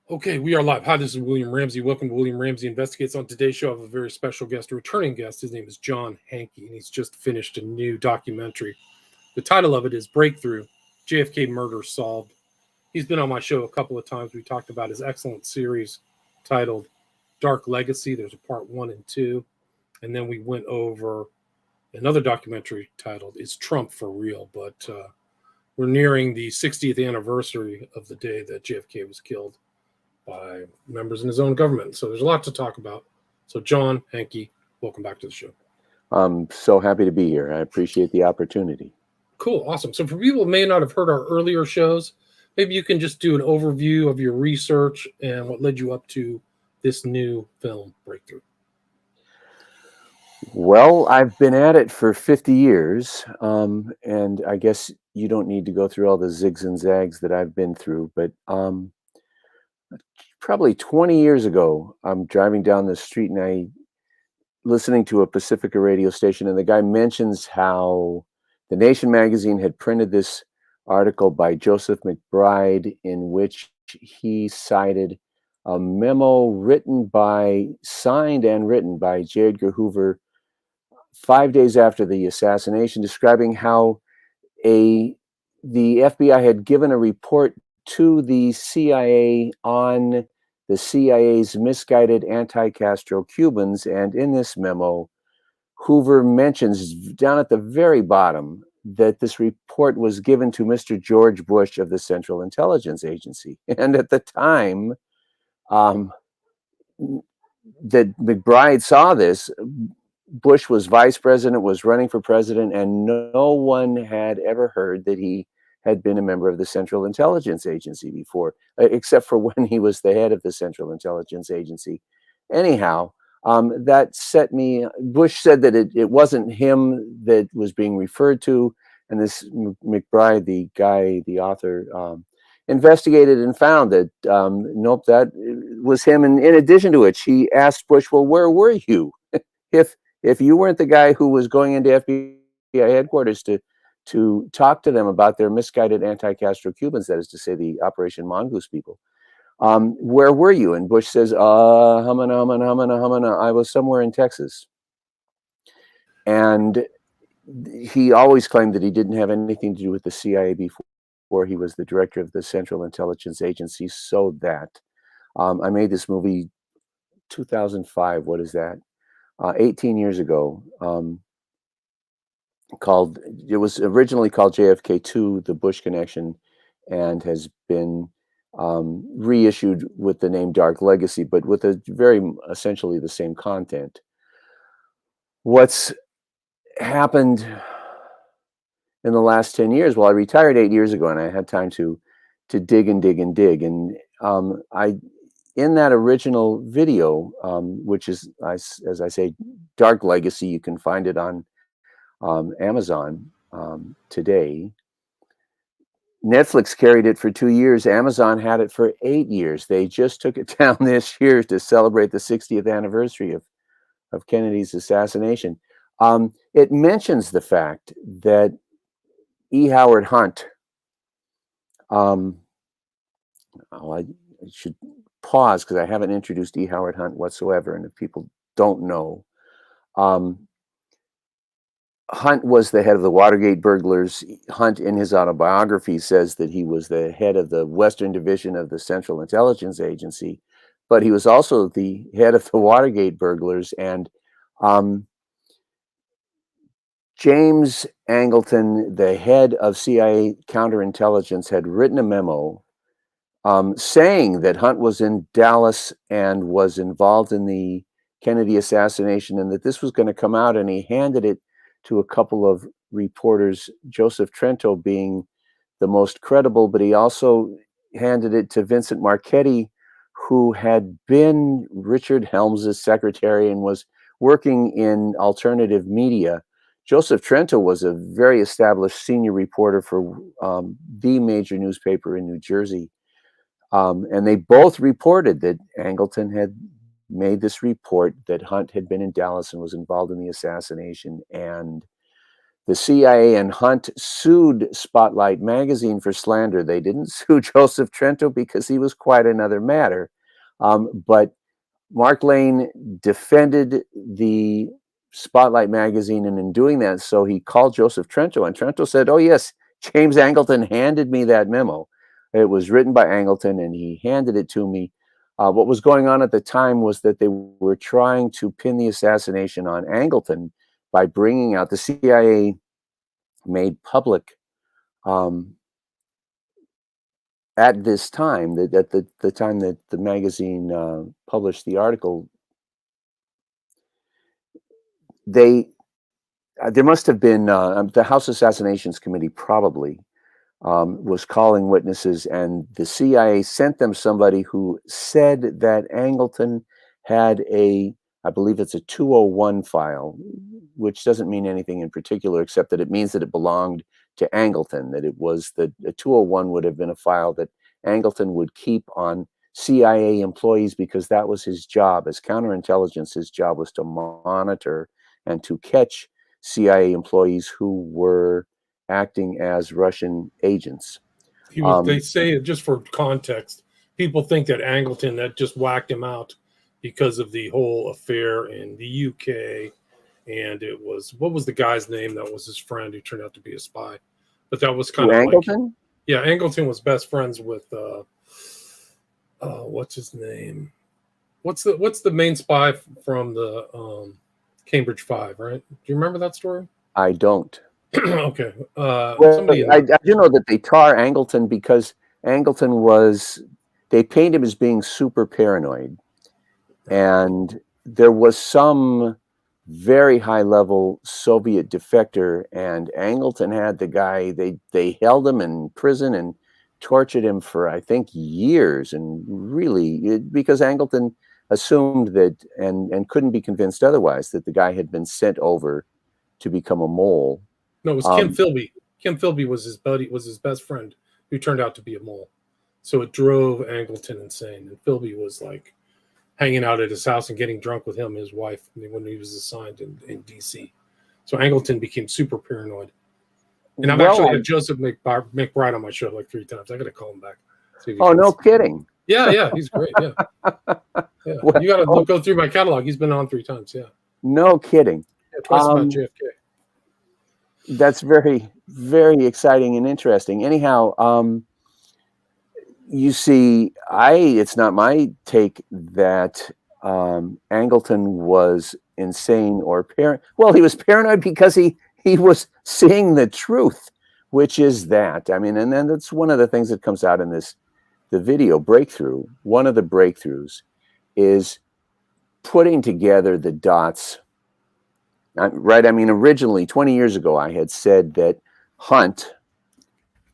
Okay, we are live. Hi, this is William Ramsey. Welcome to William Ramsey Investigates. On today's show, I have a very special guest, a returning guest. His name is John Hankey, and he's just finished a new documentary. The title of it is Breakthrough: JFK Murder Solved. He's been on my show a couple of times. We talked about his excellent series titled Dark Legacy. There's a part 1 and 2. And then we went over another documentary titled Is Trump for Real? But we're nearing the 60th anniversary of the day that JFK was killed by members in his own government. So there's a lot to talk about. So John Hankey, welcome back to the show. I'm so happy to be here. I appreciate the opportunity. Cool, awesome. So for people who may not have heard our earlier shows, maybe you can just do an overview of your research and what led you up to this new film, Breakthrough. Well, I've been at it for 50 years, and I guess you don't need to go through all the zigs and zags that I've been through, but probably 20 years ago, I'm driving down the street and I listening to a Pacifica radio station, and the guy mentions how the Nation magazine had printed this article by Joseph McBride in which he cited a memo signed and written by J. Edgar Hoover 5 days after the assassination, describing how the FBI had given a report to the CIA on the CIA's misguided anti-Castro Cubans. And in this memo, Hoover mentions down at the very bottom that this report was given to Mr. George Bush of the Central Intelligence Agency. And at the time that McBride saw this, Bush was vice president, was running for president, and no one had ever heard that he had been a member of the Central Intelligence Agency before, except for when he was the head of the Central Intelligence Agency. Anyhow, that set me. Bush said that it wasn't him that was being referred to, and this McBride, the author, investigated and found that nope, that was him. And in addition to it, she asked Bush, "Well, where were you if you weren't the guy who was going into FBI headquarters to talk to them about their misguided anti-Castro Cubans, that is to say, the Operation Mongoose people? Where were you?" And Bush says, humana, I was somewhere in Texas. And he always claimed that he didn't have anything to do with the CIA before he was the director of the Central Intelligence Agency. So that I made this movie 2005. What is that? 18 years ago. It was originally called JFK2, The Bush Connection, and has been reissued with the name Dark Legacy, but with essentially the same content. What's happened in the last 10 years? Well, I retired 8 years ago, and I had time to dig and dig and dig. And in that original video, which is, as I say, Dark Legacy, you can find it on Amazon today. Netflix carried it for 2 years. Amazon had it for 8 years. They just took it down this year to celebrate the 60th anniversary of Kennedy's assassination. It mentions the fact that E. Howard Hunt, I should pause because I haven't introduced E. Howard Hunt whatsoever, and if people don't know, Hunt was the head of the Watergate burglars. Hunt, in his autobiography, says that he was the head of the Western Division of the Central Intelligence Agency, but he was also the head of the Watergate burglars. And James Angleton, the head of CIA counterintelligence, had written a memo saying that Hunt was in Dallas and was involved in the Kennedy assassination, and that this was going to come out, and he handed it to a couple of reporters, Joseph Trento being the most credible, but he also handed it to Vincent Marchetti, who had been Richard Helms's secretary and was working in alternative media. Joseph Trento was a very established senior reporter for the major newspaper in New Jersey. And they both reported that Angleton had made this report that Hunt had been in Dallas and was involved in the assassination. And the CIA and Hunt sued Spotlight magazine for slander. They didn't sue Joseph Trento because he was quite another matter. But Mark Lane defended the Spotlight magazine, and in doing that, so he called Joseph Trento, and Trento said, "Oh yes, James Angleton handed me that memo. It was written by Angleton, and he handed it to me." What was going on at the time was that they were trying to pin the assassination on Angleton by bringing out, the CIA made public at this time, that at the time that the magazine published the article, they there must have been the House Assassinations Committee probably was calling witnesses, and the CIA sent them somebody who said that Angleton had I believe it's a 201 file, which doesn't mean anything in particular, except that it means that it belonged to Angleton, that it was that a 201 would have been a file that Angleton would keep on CIA employees, because that was his job. As counterintelligence, his job was to monitor and to catch CIA employees who were acting as Russian agents. They say, just for context, people think that Angleton that just whacked him out because of the whole affair in the UK, and it was, what was the guy's name that was his friend who turned out to be a spy? But that was kind of Angleton? like, yeah, Angleton was best friends with what's his name? What's the main spy from the Cambridge Five, right? Do you remember that story? I don't. Okay. Well, I do know that they tar Angleton because Angleton was, they paint him as being super paranoid. And there was some very high level Soviet defector, and Angleton had the guy, they held him in prison and tortured him for, I think, years. And really, because Angleton assumed that, and couldn't be convinced otherwise, that the guy had been sent over to become a mole. No, it was Kim Philby. Kim Philby was his buddy, was his best friend, who turned out to be a mole. So it drove Angleton insane. And Philby was like hanging out at his house and getting drunk with him and his wife when he was assigned in DC. So Angleton became super paranoid. And I've actually had Joseph McBride on my show like 3 times. I got to call him back. Oh, no kidding. Yeah, he's great. Yeah. Well, you got to go through my catalog. He's been on 3 times. Yeah. No kidding. Yeah, twice about JFK. That's very, very exciting and interesting. Anyhow, you see, it's not my take that Angleton was insane or paranoid. Well, he was paranoid because he was seeing the truth, which is that. I mean, and then that's one of the things that comes out in the video breakthrough. One of the breakthroughs is putting together the dots. Right. I mean, originally, 20 years ago, I had said that Hunt,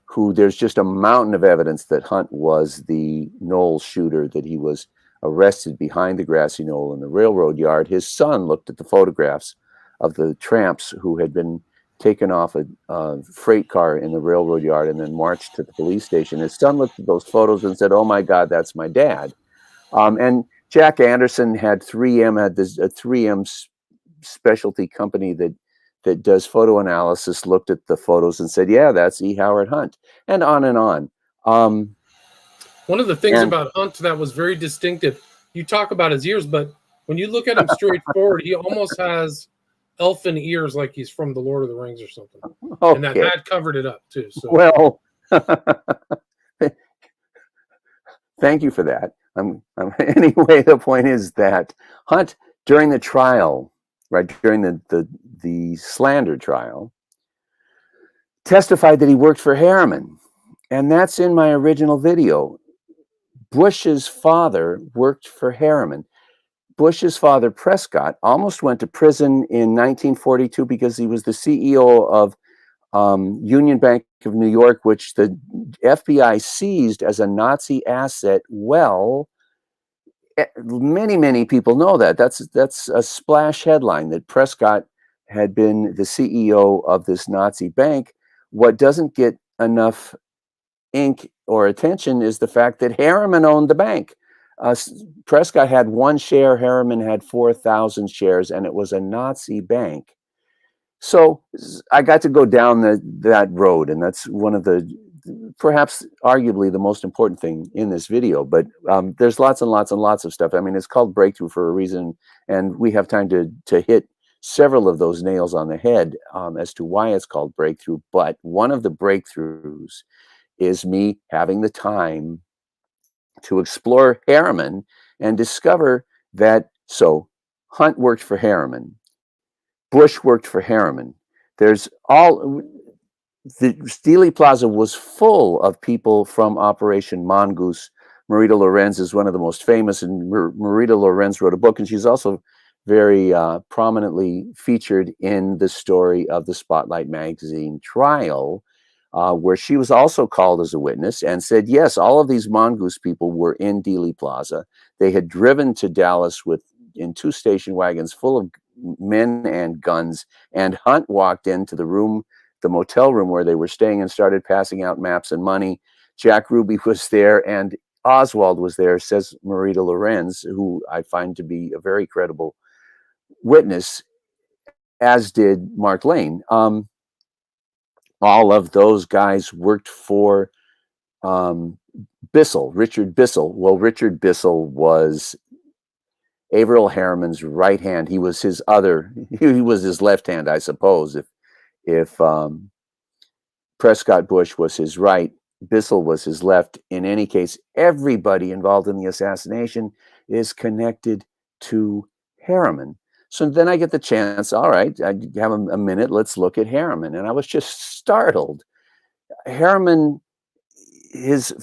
who there's just a mountain of evidence that Hunt was the knoll shooter, that he was arrested behind the grassy knoll in the railroad yard. His son looked at the photographs of the tramps who had been taken off a freight car in the railroad yard and then marched to the police station. His son looked at those photos and said, "Oh my God, that's my dad." And Jack Anderson had 3M, had this a 3M specialty company that does photo analysis, looked at the photos and said, "Yeah, that's E. Howard Hunt," and on and on. One of the things about Hunt that was very distinctive, you talk about his ears, but when you look at him straightforward, he almost has elfin ears, like he's from the Lord of the Rings or something. Okay. And that hat covered it up too. So. Well, thank you for that. Anyway, the point is that Hunt, during the trial, right, during the slander trial, testified that he worked for Harriman. And that's in my original video. Bush's father worked for Harriman. Bush's father, Prescott, almost went to prison in 1942 because he was the CEO of Union Bank of New York, which the FBI seized as a Nazi asset. Well, many people know that. That's a splash headline, that Prescott had been the CEO of this Nazi bank. What doesn't get enough ink or attention is the fact that Harriman owned the bank. Prescott had 1 share, Harriman had 4,000 shares, and it was a Nazi bank. So I got to go down that road, and that's one of the, perhaps arguably the most important thing in this video. But there's lots and lots and lots of stuff. I mean, it's called Breakthrough for a reason, and we have time to hit several of those nails on the head as to why it's called Breakthrough. But one of the breakthroughs is me having the time to explore Harriman and discover that, so Hunt worked for Harriman, Bush worked for Harriman. There's all, the Dealey Plaza was full of people from Operation Mongoose. Marita Lorenz is one of the most famous, and Marita Lorenz wrote a book, and she's also very prominently featured in the story of the Spotlight magazine trial, where she was also called as a witness and said, yes, all of these Mongoose people were in Dealey Plaza. They had driven to Dallas in 2 station wagons full of men and guns, and Hunt walked into the motel room where they were staying, and started passing out maps and money. Jack Ruby was there, and Oswald was there, says Marita Lorenz, who I find to be a very credible witness, as did Mark Lane. All of those guys worked for Bissell, Richard Bissell. Well, Richard Bissell was Averill Harriman's right hand. He was his left hand, I suppose. If Prescott Bush was his right, Bissell was his left. In any case, everybody involved in the assassination is connected to Harriman. So then I get the chance, all right, I have a minute, let's look at Harriman. And I was just startled. Harriman, his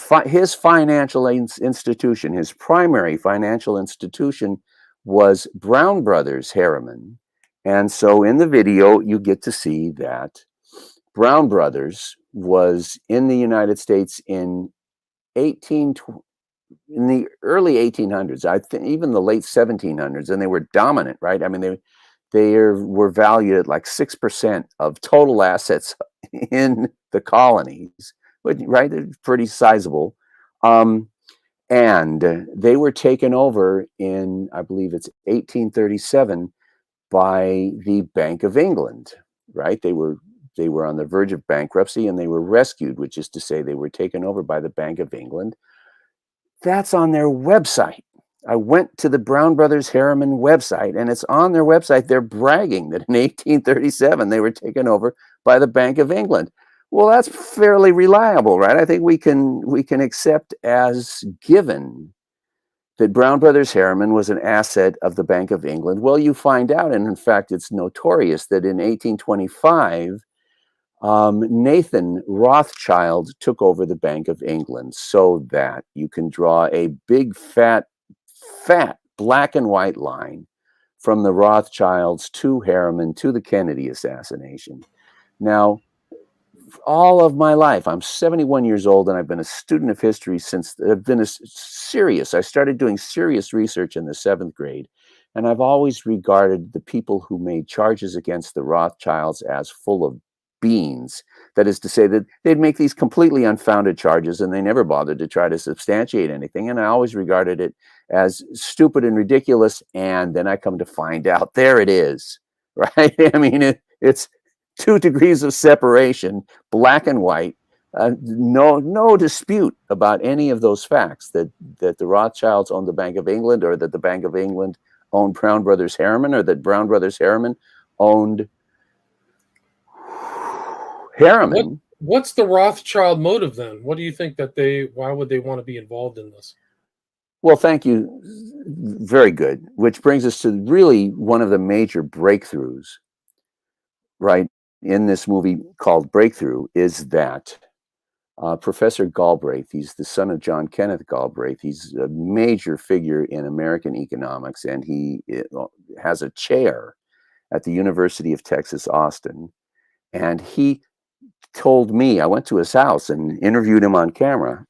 financial institution, his primary financial institution, was Brown Brothers Harriman. And so in the video, you get to see that Brown Brothers was in the United States in the early 1800s, I think even the late 1700s, and they were dominant, right? I mean, they were valued at like 6% of total assets in the colonies, right? They're pretty sizable. And they were taken over in, I believe it's 1837, by the Bank of England, right? They were on the verge of bankruptcy, and they were rescued, which is to say they were taken over by the Bank of England. That's on their website. I went to the Brown Brothers Harriman website, and it's on their website. They're bragging that in 1837 they were taken over by the Bank of England. Well, that's fairly reliable, right? I think we can accept as given that Brown Brothers Harriman was an asset of the Bank of England. Well, you find out, and in fact, it's notorious that in 1825, Nathan Rothschild took over the Bank of England, so that you can draw a big, fat black and white line from the Rothschilds to Harriman to the Kennedy assassination. Now, all of my life, I'm 71 years old, and I've been a student of history since I started doing serious research in the 7th grade. And I've always regarded the people who made charges against the Rothschilds as full of beans. That is to say that they'd make these completely unfounded charges, and they never bothered to try to substantiate anything. And I always regarded it as stupid and ridiculous. And then I come to find out, there it is, right? I mean, it's 2 degrees of separation, black and white. No dispute about any of those facts, that the Rothschilds owned the Bank of England, or that the Bank of England owned Brown Brothers Harriman, or that Brown Brothers Harriman owned Harriman. What's the Rothschild motive then? What do you think why would they want to be involved in this? Well, thank you. Very good. Which brings us to really one of the major breakthroughs, right, in this movie called Breakthrough, is that Professor Galbraith, he's the son of John Kenneth Galbraith. He's a major figure in American economics, and he has a chair at the University of Texas, Austin. And he told me, I went to his house and interviewed him on camera,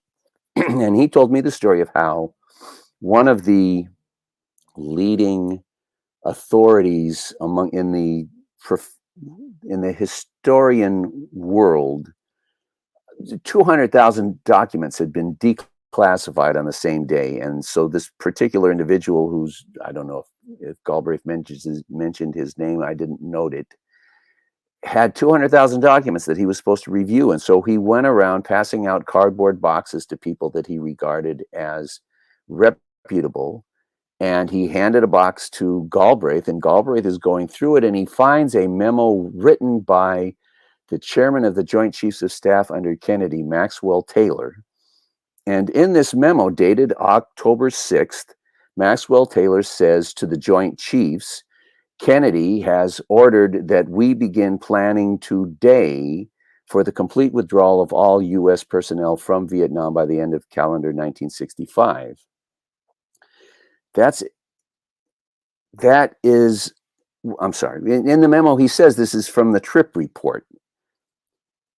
and he told me the story of how one of the leading authorities in the historian world, 200,000 documents had been declassified on the same day. And so this particular individual, who's, I don't know if Galbraith mentioned his name, I didn't note it, had 200,000 documents that he was supposed to review. And so he went around passing out cardboard boxes to people that he regarded as reputable. And he handed a box to Galbraith, and Galbraith is going through it, and he finds a memo written by the chairman of the Joint Chiefs of Staff under Kennedy, Maxwell Taylor. And in this memo, dated October 6th, Maxwell Taylor says to the Joint Chiefs, Kennedy has ordered that we begin planning today for the complete withdrawal of all U.S. personnel from Vietnam by the end of calendar 1965. I'm sorry. In the memo, he says this is from the trip report.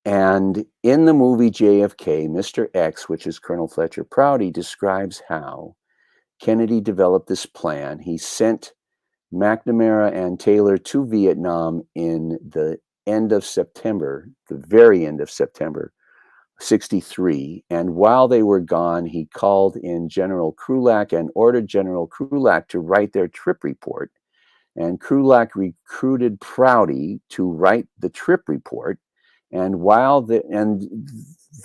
And in the movie JFK, Mr. X, which is Colonel Fletcher Proudy, describes how Kennedy developed this plan. He sent McNamara and Taylor to Vietnam in the end of September, the very end of September, 63. And while they were gone, he called in General Krulak and ordered General Krulak to write their trip report. And Krulak recruited Proudy to write the trip report. And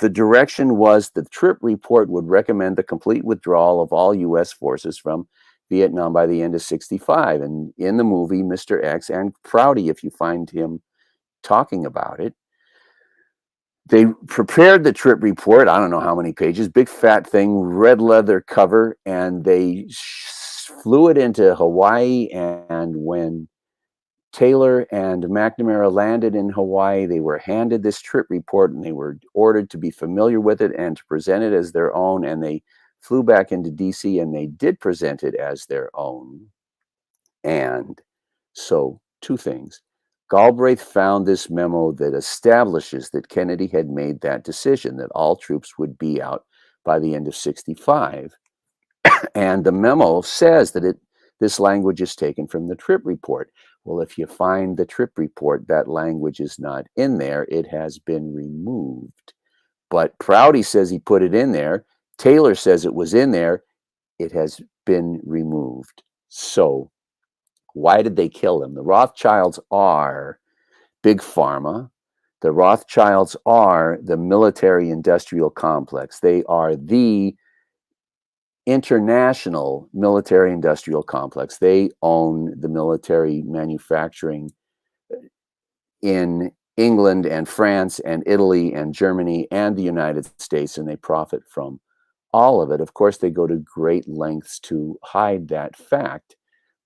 the direction was the trip report would recommend the complete withdrawal of all U.S. forces from Vietnam by the end of 65. And in the movie, Mr. X and Proudy, if you find him talking about it, they prepared the trip report. I don't know how many pages, big fat thing, red leather cover, and they flew it into Hawaii. And when Taylor and McNamara landed in Hawaii, they were handed this trip report, and they were ordered to be familiar with it and to present it as their own. And they flew back into DC, and they did present it as their own. And so, two things. Galbraith found this memo that establishes that Kennedy had made that decision, that all troops would be out by the end of 65. And the memo says that this language is taken from the trip report. Well, if you find the trip report, that language is not in there. It has been removed. But Proudy says he put it in there. Taylor says it was in there. It has been removed. So why did they kill him? The Rothschilds are big pharma. The Rothschilds are the military-industrial complex. They are the international military-industrial complex. They own the military manufacturing in England and France and Italy and Germany and the United States, and they profit from all of it. Of course, they go to great lengths to hide that fact,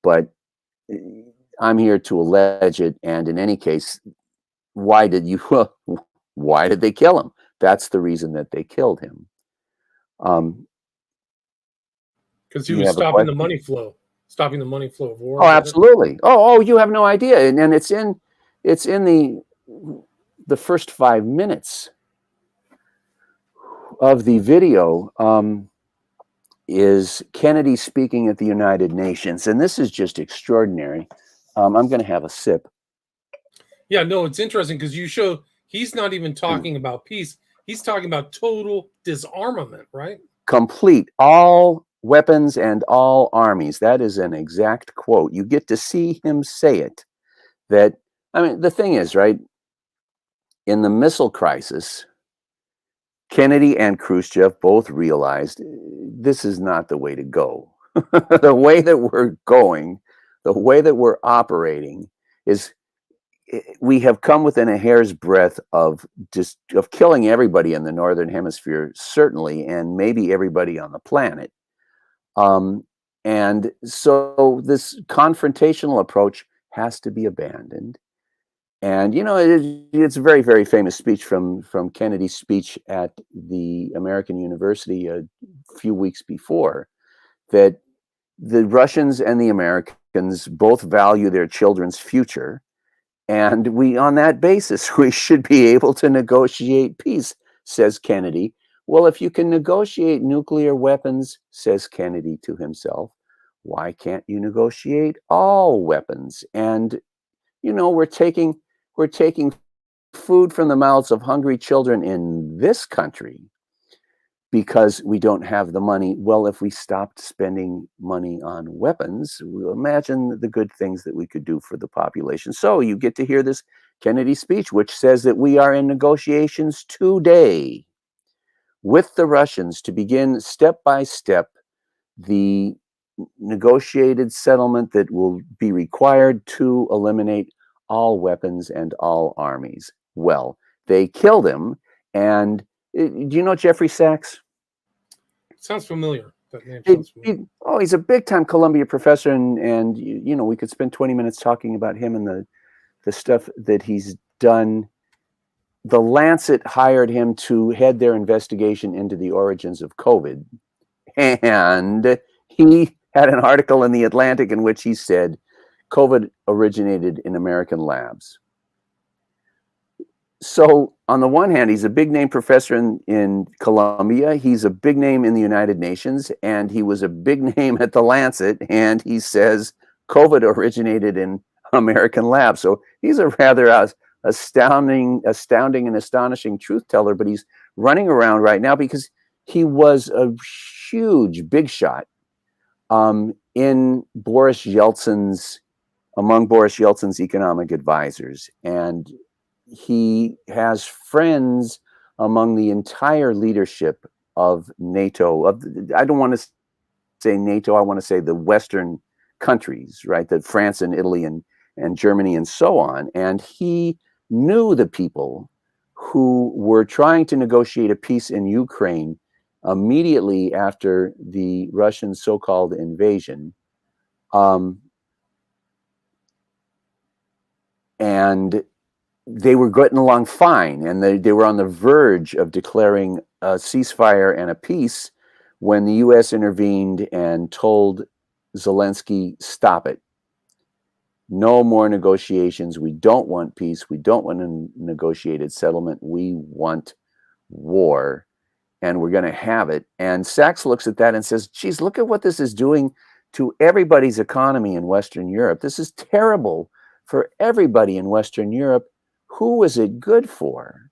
but I'm here to allege it. And in any case, why did they kill him? That's the reason that they killed him. Because he was stopping the money flow of war. Oh, absolutely. Oh, you have no idea. And it's in the first 5 minutes of the video. Is Kennedy speaking at the United Nations, and this is just extraordinary. I'm going to have a sip. Yeah, no, it's interesting because you show he's not even talking about peace. He's talking about total disarmament, right? Complete, all weapons and all armies. That is an exact quote. You get to see him say it. That, I mean, the thing is, right, in the missile crisis, Kennedy and Khrushchev both realized this is not the way to go. The way that we're going, the way that we're operating is, we have come within a hair's breadth of killing everybody in the Northern Hemisphere, certainly, and maybe everybody on the planet. And so this confrontational approach has to be abandoned. And, you know, it's a very, very famous speech from Kennedy's speech at the American University a few weeks before, that the Russians and the Americans both value their children's future. And on that basis, we should be able to negotiate peace, says Kennedy. Well, if you can negotiate nuclear weapons, says Kennedy to himself, why can't you negotiate all weapons? And, you know, we're taking food from the mouths of hungry children in this country because we don't have the money. Well, if we stopped spending money on weapons, imagine the good things that we could do for the population. So you get to hear this Kennedy's speech, which says that we are in negotiations today with the Russians to begin step by step the negotiated settlement that will be required to eliminate all weapons and all armies. Well, they killed him. And do you know Jeffrey Sachs? Sounds familiar. That name sounds familiar. He's a big-time Columbia professor, and you know, we could spend 20 minutes talking about him and the stuff that he's done. The Lancet hired him to head their investigation into the origins of COVID, and he had an article in the Atlantic in which he said COVID originated in American labs. So on the one hand, he's a big name professor in Columbia. He's a big name in the United Nations, and he was a big name at the Lancet. And he says COVID originated in American labs. So he's a rather astounding and astonishing truth teller. But he's running around right now because he was a huge big shot among Boris Yeltsin's economic advisors, and he has friends among the entire leadership of NATO. I don't want to say NATO, I want to say the Western countries, right? That France and Italy and Germany and so on. And he knew the people who were trying to negotiate a peace in Ukraine immediately after the Russian so-called invasion. And they were getting along fine, and they were on the verge of declaring a ceasefire and a peace when the U.S. intervened and told Zelensky, stop it. No more negotiations. We don't want peace. We don't want a negotiated settlement. We want war, and we're going to have it. And Sachs looks at that and says, geez, look at what this is doing to everybody's economy in Western Europe. This is terrible for everybody in Western Europe. Who is it good for?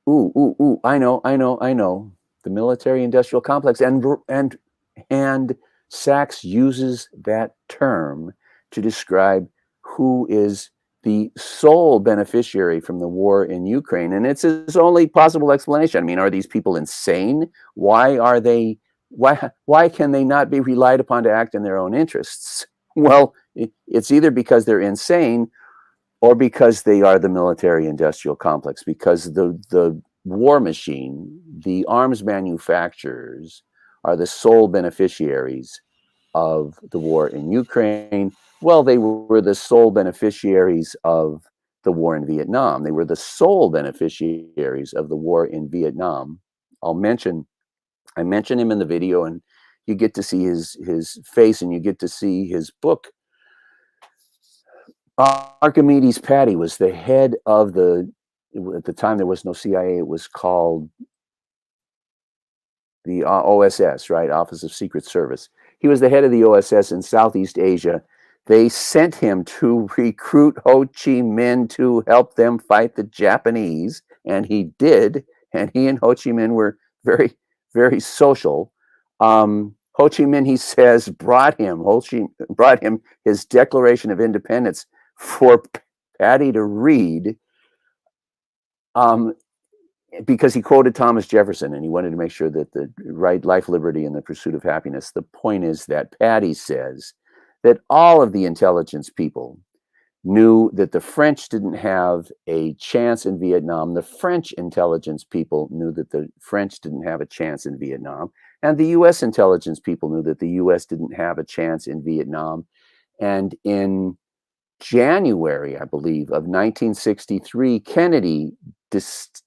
Ooh, I know. The military-industrial complex. And Sachs uses that term to describe who is the sole beneficiary from the war in Ukraine. And it's his only possible explanation. I mean, are these people insane? Why can they not be relied upon to act in their own interests? Well, it's either because they're insane or because they are the military-industrial complex, because the war machine, the arms manufacturers, are the sole beneficiaries of the war in Ukraine. Well, they were the sole beneficiaries of the war in Vietnam. They were the sole beneficiaries of the war in Vietnam. I mention him in the video, and you get to see his face, and you get to see his book. Archimedes Patti was the head of at the time there was no CIA, it was called the OSS, right? Office of Secret Service. He was the head of the OSS in Southeast Asia. They sent him to recruit Ho Chi Minh to help them fight the Japanese, and he did. And he and Ho Chi Minh were very, very social. Ho Chi Minh, he says, brought him his Declaration of Independence for Patti to read, because he quoted Thomas Jefferson, and he wanted to make sure that the right life, liberty, and the pursuit of happiness. The point is that Patti says that all of the intelligence people knew that the French didn't have a chance in Vietnam. The French intelligence people knew that the French didn't have a chance in Vietnam. And the U.S. intelligence people knew that the U.S. didn't have a chance in Vietnam. And in January, I believe, of 1963, Kennedy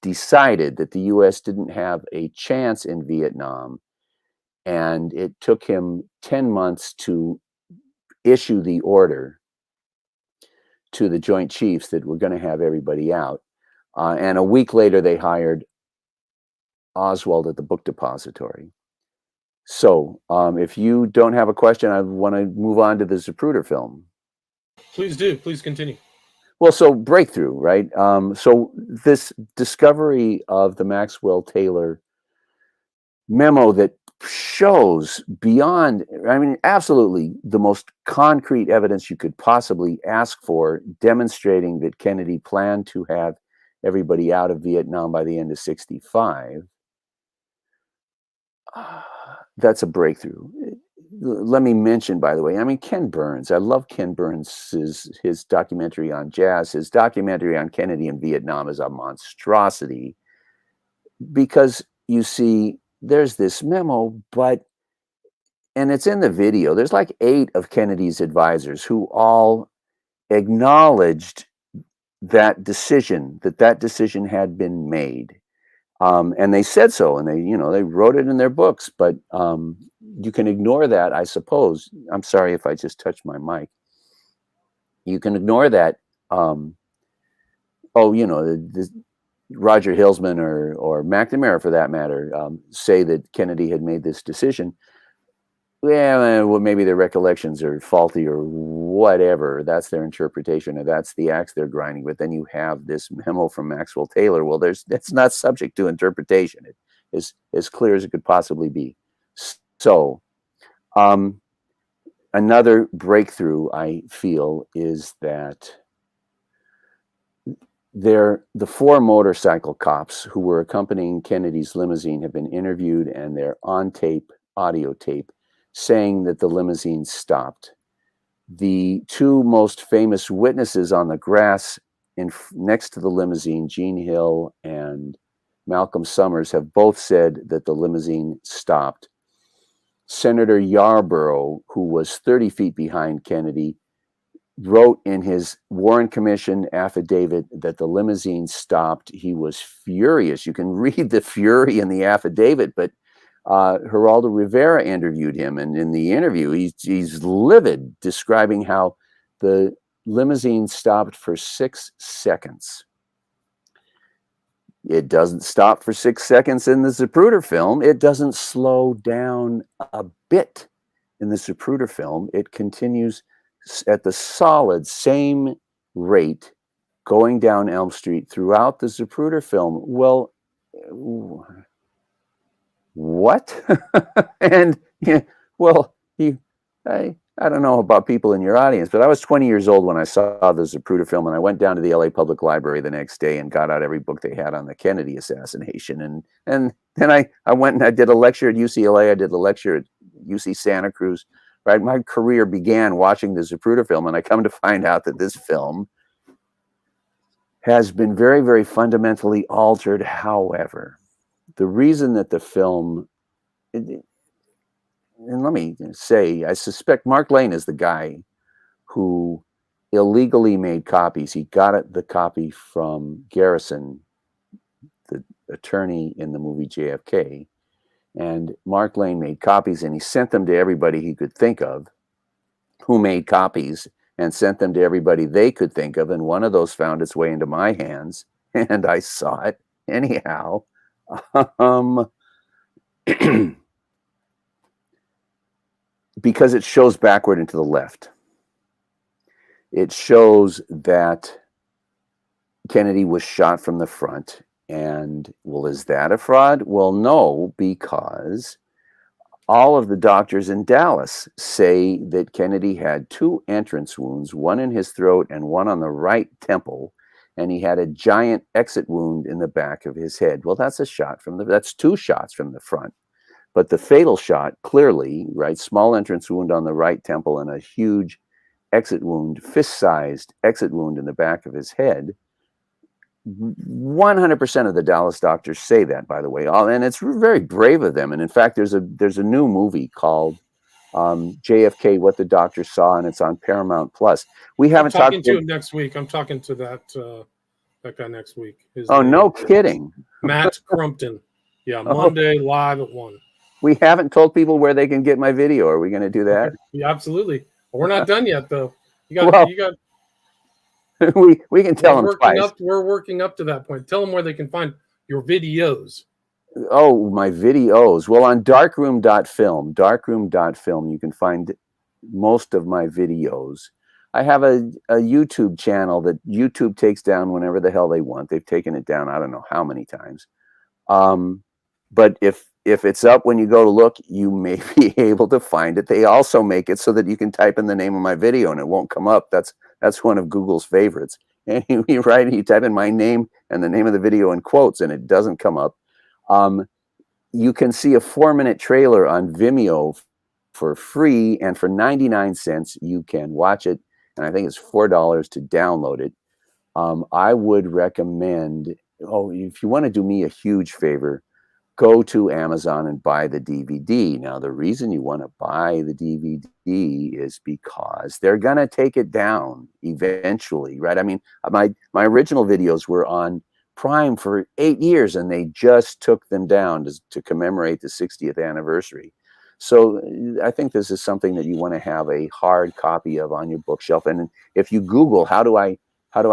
decided that the U.S. didn't have a chance in Vietnam. And it took him 10 months to issue the order to the Joint Chiefs that we're going to have everybody out. And a week later, they hired Oswald at the book depository. So if you don't have a question, I want to move on to the Zapruder film. Please do. Please continue. Well, so breakthrough, right? So this discovery of the Maxwell Taylor memo that shows beyond, I mean, absolutely the most concrete evidence you could possibly ask for, demonstrating that Kennedy planned to have everybody out of Vietnam by the end of 65. That's a breakthrough. Let me mention, by the way, I mean, Ken Burns. I love Ken Burns' his documentary on jazz. His documentary on Kennedy in Vietnam is a monstrosity because you see, there's this memo, and it's in the video. There's like 8 of Kennedy's advisors who all acknowledged that decision had been made. And they said so, and they wrote it in their books, but you can ignore that, I suppose. I'm sorry if I just touched my mic. You can ignore that. Roger Hillsman or McNamara, for that matter, say that Kennedy had made this decision. Well, maybe their recollections are faulty or whatever. That's their interpretation, and that's the axe they're grinding. But then you have this memo from Maxwell Taylor. Well, that's not subject to interpretation. It is as clear as it could possibly be. So, another breakthrough, I feel, is that the 4 motorcycle cops who were accompanying Kennedy's limousine have been interviewed, and they're on tape, audio tape, saying that the limousine stopped. The 2 most famous witnesses on the grass next to the limousine, Gene Hill and Malcolm Summers, have both said that the limousine stopped. Senator Yarborough, who was 30 feet behind Kennedy, wrote in his Warren Commission affidavit that the limousine stopped. He was furious. You can read the fury in the affidavit, but Geraldo Rivera interviewed him, and in the interview, he's livid, describing how the limousine stopped for 6 seconds. It doesn't stop for 6 seconds in the Zapruder film. It doesn't slow down a bit in the Zapruder film. It continues at the solid same rate going down Elm Street throughout the Zapruder film. Well, what? And well, I don't know about people in your audience, but I was 20 years old when I saw the Zapruder film, and I went down to the LA Public Library the next day and got out every book they had on the Kennedy assassination. And then I went and I did a lecture at UCLA. I did a lecture at UC Santa Cruz. Right, my career began watching the Zapruder film, and I come to find out that this film has been very, very fundamentally altered. However, the reason that the film, and let me say, I suspect Mark Lane is the guy who illegally made copies. He got the copy from Garrison, the attorney in the movie JFK, and Mark Lane made copies, and he sent them to everybody he could think of who made copies, and sent them to everybody they could think of, and one of those found its way into my hands, and I saw it anyhow. Because it shows backward and to the left. It shows that Kennedy was shot from the front. And, well, is that a fraud? Well, no, because all of the doctors in Dallas say that Kennedy had 2 entrance wounds, one in his throat and one on the right temple, and he had a giant exit wound in the back of his head. Well, that's that's 2 shots from the front. But the fatal shot, clearly, right, small entrance wound on the right temple and a huge exit wound, fist-sized exit wound in the back of his head. 100% of the Dallas doctors say that, by the way, and it's very brave of them. And in fact, there's a new movie called JFK: What the Doctor Saw, and it's on Paramount Plus. We haven't talked to him next week. I'm talking to that guy next week. No kidding. Matt Crumpton. Yeah, Monday live at 1. We haven't told people where they can get my video. Are we going to do that? Okay. Yeah, absolutely. We're not done yet, though. You got. we can tell them twice. We're working up to that point. Tell them where they can find your videos. Oh, my videos. Well, on darkroom.film, you can find most of my videos. I have a YouTube channel that YouTube takes down whenever the hell they want. They've taken it down, I don't know how many times. But if if it's up when you go to look, you may be able to find it. They also make it so that you can type in the name of my video and it won't come up. That's one of Google's favorites. And you type in my name and the name of the video in quotes, and it doesn't come up. You can see a 4-minute trailer on Vimeo for free, and for 99 cents you can watch it. And I think it's $4 to download it. I would recommend, if you want to do me a huge favor, go to Amazon and buy the DVD. Now, the reason you want to buy the DVD is because they're going to take it down eventually, right? I mean, my original videos were on Prime for 8 years, and they just took them down to commemorate the 60th anniversary. So I think this is something that you want to have a hard copy of on your bookshelf. And if you Google, how do I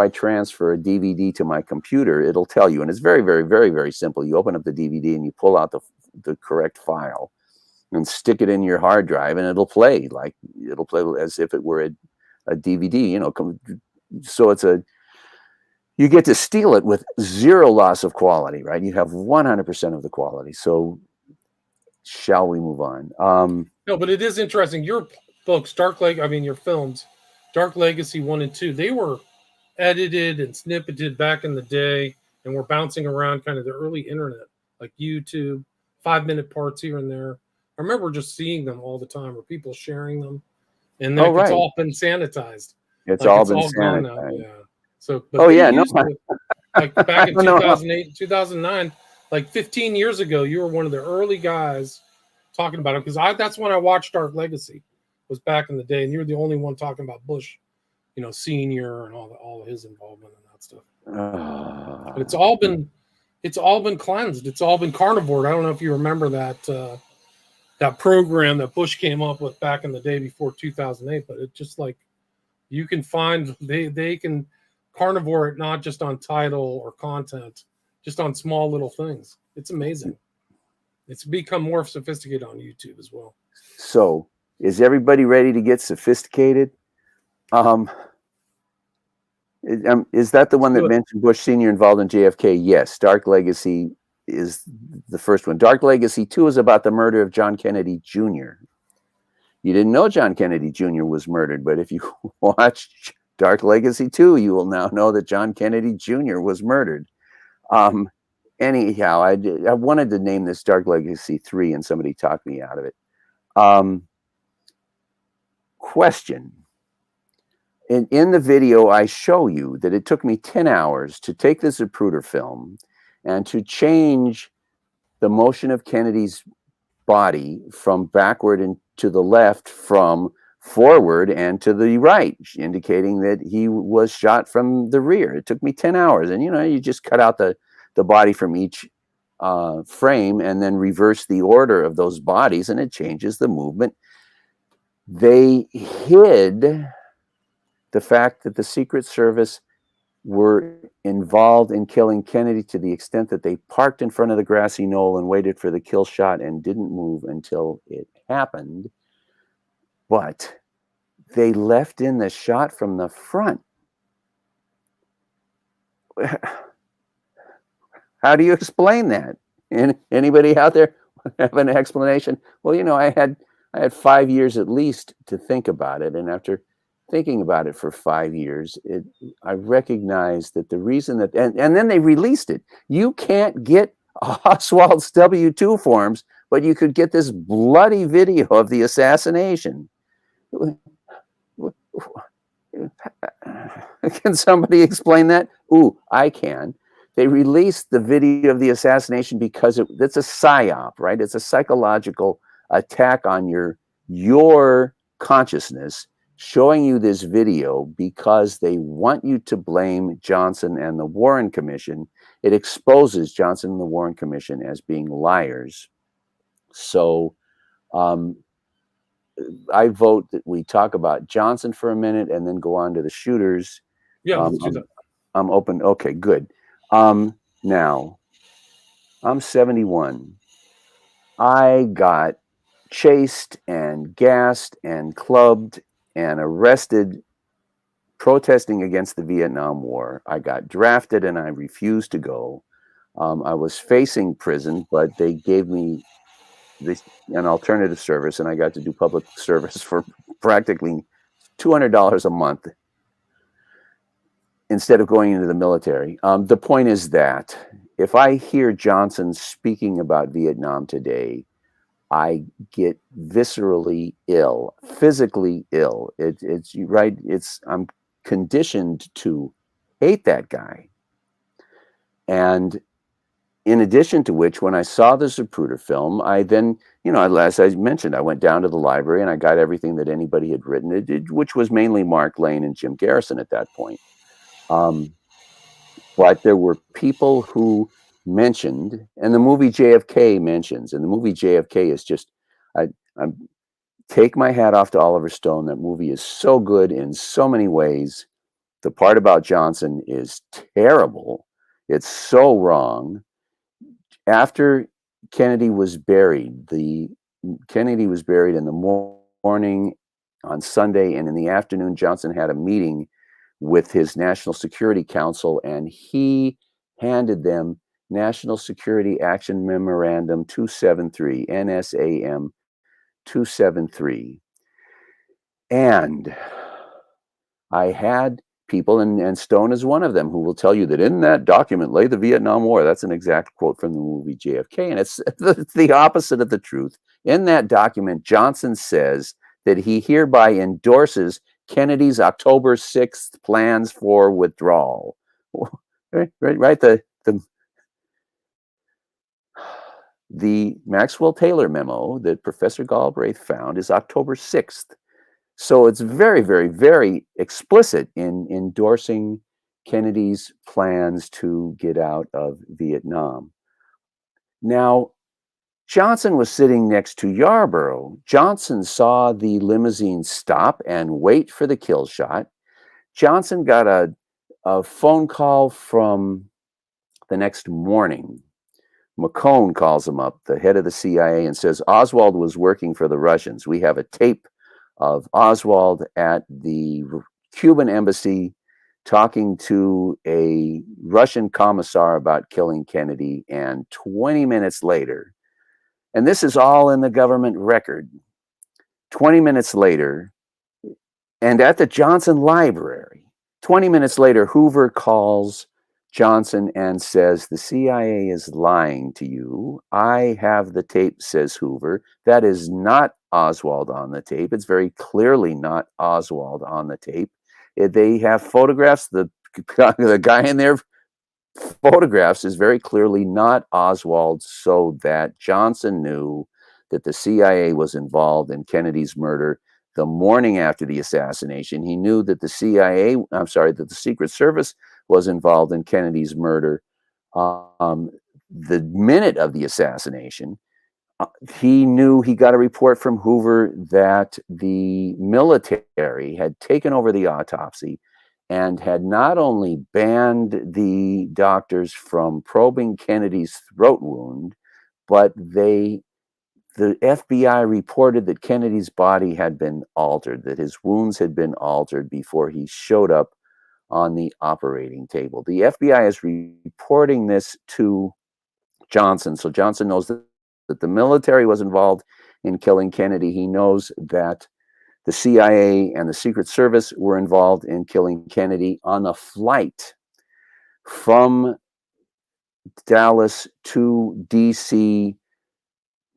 transfer a DVD to my computer, it'll tell you. And it's very, very, very, very simple. You open up the DVD and you pull out the correct file and stick it in your hard drive, and it'll play as if it were a DVD, So you get to steal it with zero loss of quality, right? You have 100% of the quality. So shall we move on? No, but it is interesting. Your books, your films, Dark Legacy 1 and 2, they were edited and snippeted back in the day, and were bouncing around kind of the early internet, like YouTube, 5-minute parts here and there. I remember just seeing them all the time, or people sharing them, and then it's all been sanitized. It's all been sanitized. Gone now. Yeah. So, like back in 2008, no. 2009, like 15 years ago, you were one of the early guys talking about it, because that's when I watched Dark Legacy, was back in the day, and you were the only one talking about Bush, Senior, and all of his involvement in that stuff. But it's all been cleansed. It's all been carnivored. I don't know if you remember that program that Bush came up with back in the day before 2008, but it's just like you can find they can carnivore it, not just on title or content, just on small little things. It's amazing. It's become more sophisticated on YouTube as well. So is everybody ready to get sophisticated? Is that the one that mentioned Bush Senior involved in JFK? Yes. Dark Legacy is the first one. Dark Legacy 2 is about the murder of John Kennedy Jr. You didn't know John Kennedy Jr. was murdered, but if you watch Dark Legacy 2, you will now know that John Kennedy Jr. was murdered. Anyhow, I wanted to name this Dark Legacy 3, and somebody talked me out of it. Question. In the video, I show you that it took me 10 hours to take the Zapruder film and to change the motion of Kennedy's body from backward and to the left, from forward and to the right, indicating that he was shot from the rear. It took me 10 hours. And, you just cut out the body from each frame and then reverse the order of those bodies, and it changes the movement. They hid the fact that the Secret Service were involved in killing Kennedy to the extent that they parked in front of the grassy knoll and waited for the kill shot and didn't move until it happened. But they left in the shot from the front. How do you explain that? Anybody out there have an explanation? Well, I had 5 years at least to think about it, and after thinking about it for 5 years, I recognized that the reason that, and then they released it. You can't get Oswald's W-2 forms, but you could get this bloody video of the assassination. Can somebody explain that? Ooh, I can. They released the video of the assassination because it's a psyop, right? It's a psychological attack on your consciousness, showing you this video because they want you to blame Johnson and the Warren Commission. It exposes Johnson and the Warren Commission as being liars. So I vote that we talk about Johnson for a minute and then go on to the shooters. Yeah, let's do that. I'm open. Okay, good. Now, I'm 71. I got chased and gassed and clubbed and arrested protesting against the Vietnam War. I got drafted and I refused to go. I was facing prison, but they gave me an alternative service, and I got to do public service for practically $200 a month instead of going into the military. The point is that if I hear Johnson speaking about Vietnam today, I get viscerally ill, physically ill. It's right. I'm conditioned to hate that guy. And in addition to which, when I saw the Zapruder film, I then, as I mentioned, I went down to the library and I got everything that anybody had written, which was mainly Mark Lane and Jim Garrison at that point. But there were people who mentioned, and the movie JFK mentions, and the movie JFK is just, I'm take my hat off to Oliver Stone. That movie is so good in so many ways. The part about Johnson is terrible. It's so wrong. After Kennedy was buried, Kennedy was buried in the morning on Sunday, and in the afternoon, Johnson had a meeting with his National Security Council, and he handed them National Security Action Memorandum 273, NSAM 273. And I had people, and Stone is one of them, who will tell you that in that document lay the Vietnam War. That's an exact quote from the movie JFK, and it's the opposite of the truth. In that document, Johnson says that he hereby endorses Kennedy's October 6th plans for withdrawal. Right. The Maxwell Taylor memo that Professor Galbraith found is October 6th. So it's very, very, very explicit in endorsing Kennedy's plans to get out of Vietnam. Now, Johnson was sitting next to Yarborough. Johnson saw the limousine stop and wait for the kill shot. Johnson got a phone call from the next morning. McCone calls him up, the head of the CIA, and says, Oswald was working for the Russians. We have a tape of Oswald at the Cuban embassy talking to a Russian commissar about killing Kennedy. And 20 minutes later, and this is all in the government record, 20 minutes later, and at the Johnson Library, 20 minutes later, Hoover calls Johnson and says, the CIA is lying to you. I have the tape, says Hoover. That is not Oswald on the tape. It's very clearly not Oswald on the tape. They have photographs. The guy in their photographs is very clearly not Oswald, so that Johnson knew that the CIA was involved in Kennedy's murder the morning after the assassination. He knew that that the Secret Service was involved in Kennedy's murder the minute of the assassination. He knew, he got a report from Hoover that the military had taken over the autopsy and had not only banned the doctors from probing Kennedy's throat wound, but the FBI reported that Kennedy's body had been altered, that his wounds had been altered before he showed up on the operating table. The FBI is reporting this to Johnson, so Johnson knows that the military was involved in killing Kennedy. He knows that the CIA and the Secret Service were involved in killing Kennedy. On the flight from Dallas to D.C.,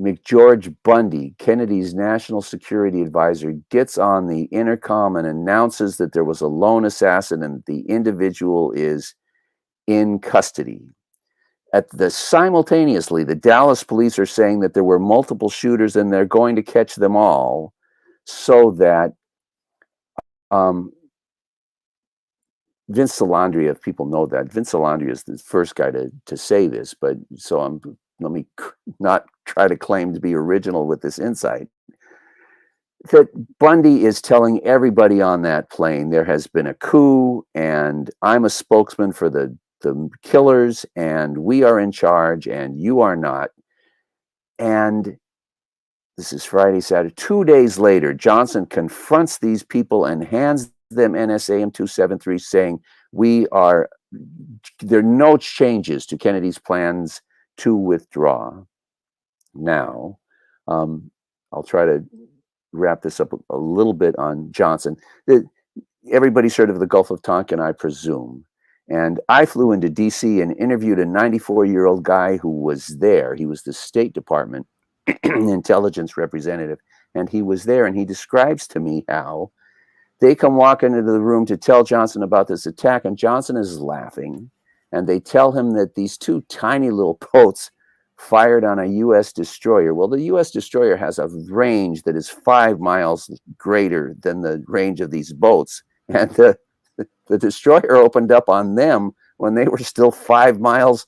McGeorge Bundy, Kennedy's national security advisor, gets on the intercom and announces that there was a lone assassin and the individual is in custody. Simultaneously, the Dallas police are saying that there were multiple shooters and they're going to catch them all, so that Vince Salandria, if people know that, Vince Salandria is the first guy to say this, but so let me not try to claim to be original with this insight, that Bundy is telling everybody on that plane there has been a coup and I'm a spokesman for the killers and we are in charge and you are not. And this is Friday, Saturday. 2 days later, Johnson confronts these people and hands them NSAM 273 saying, there are no changes to Kennedy's plans to withdraw. Now, I'll try to wrap this up a little bit on Johnson. Everybody's heard of the Gulf of Tonkin, I presume. And I flew into D.C. and interviewed a 94-year-old guy who was there. He was the State Department intelligence representative. And he was there, and he describes to me how they come walking into the room to tell Johnson about this attack, and Johnson is laughing. And they tell him that these two tiny little boats fired on a U.S. destroyer. Well, the U.S. destroyer has a range that is 5 miles greater than the range of these boats. And the destroyer opened up on them when they were still 5 miles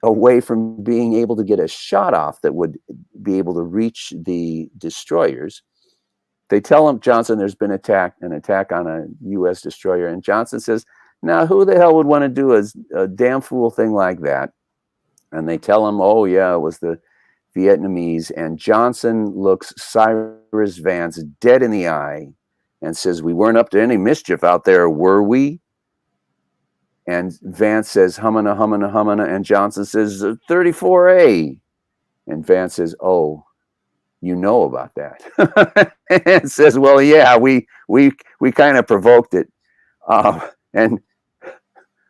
away from being able to get a shot off that would be able to reach the destroyers. They tell him, Johnson, there's been an attack on a U.S. destroyer. And Johnson says, now, who the hell would want to do a damn fool thing like that? And they tell him, oh, yeah, it was the Vietnamese. And Johnson looks Cyrus Vance dead in the eye and says, we weren't up to any mischief out there, were we? And Vance says, humana, humana, humana. And Johnson says, 34A. And Vance says, oh, you know about that. And says, well, yeah, we kind of provoked it. And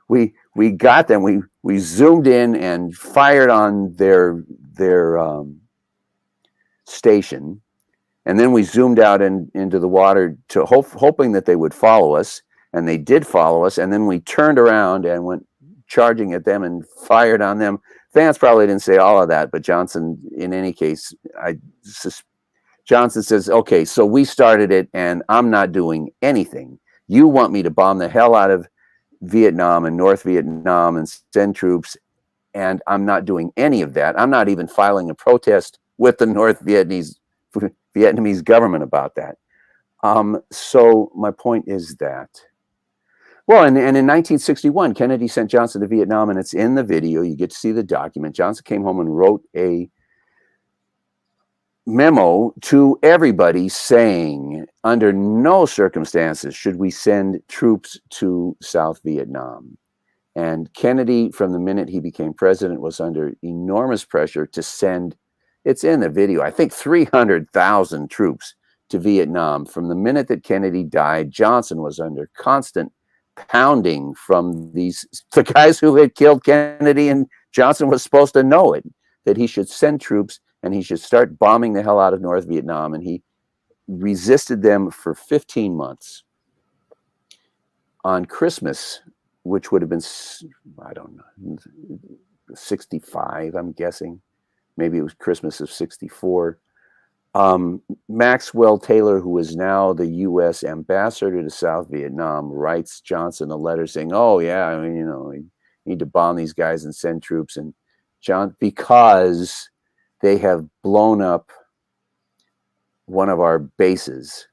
we got them. We zoomed in and fired on their station, and then we zoomed out into the water to hoping that they would follow us, and they did follow us. And then we turned around and went charging at them and fired on them. Vance probably didn't say all of that, but Johnson, in any case, Johnson says, okay, so we started it, and I'm not doing anything. You want me to bomb the hell out of Vietnam and North Vietnam and send troops, and I'm not doing any of that. I'm not even filing a protest with the North Vietnamese government about that. So my point is that, well, and in 1961, Kennedy sent Johnson to Vietnam, and it's in the video. You get to see the document. Johnson came home and wrote a memo to everybody saying, under no circumstances should we send troops to South Vietnam. And Kennedy, from the minute he became president, was under enormous pressure to send, it's in the video, I think 300,000 troops to Vietnam. From the minute that Kennedy died, Johnson was under constant pounding from the guys who had killed Kennedy, and Johnson was supposed to know it, that he should send troops and he should start bombing the hell out of North Vietnam. And he resisted them for 15 months. On Christmas, which would have been, I don't know, 65, I'm guessing. Maybe it was Christmas of 64. Maxwell Taylor, who is now the U.S. ambassador to South Vietnam, writes Johnson a letter saying, oh, yeah, I mean, you know, we need to bomb these guys and send troops. And because they have blown up one of our bases.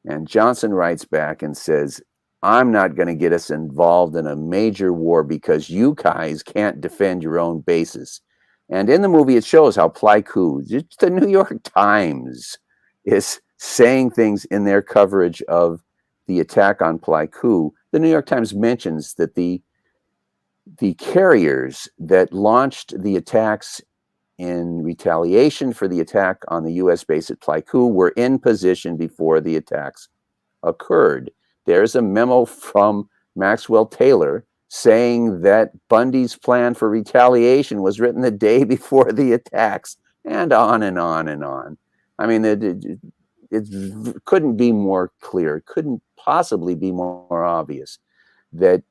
And Johnson writes back and says, I'm not going to get us involved in a major war because you guys can't defend your own bases. And in the movie, it shows how Pleiku, the New York Times, is saying things in their coverage of the attack on Pleiku. The New York Times mentions that the carriers that launched the attacks in retaliation for the attack on the U.S. base at Pleiku were in position before the attacks occurred. There's a memo from Maxwell Taylor saying that Bundy's plan for retaliation was written the day before the attacks, and on and on and on. I mean, it couldn't be more clear, couldn't possibly be more obvious that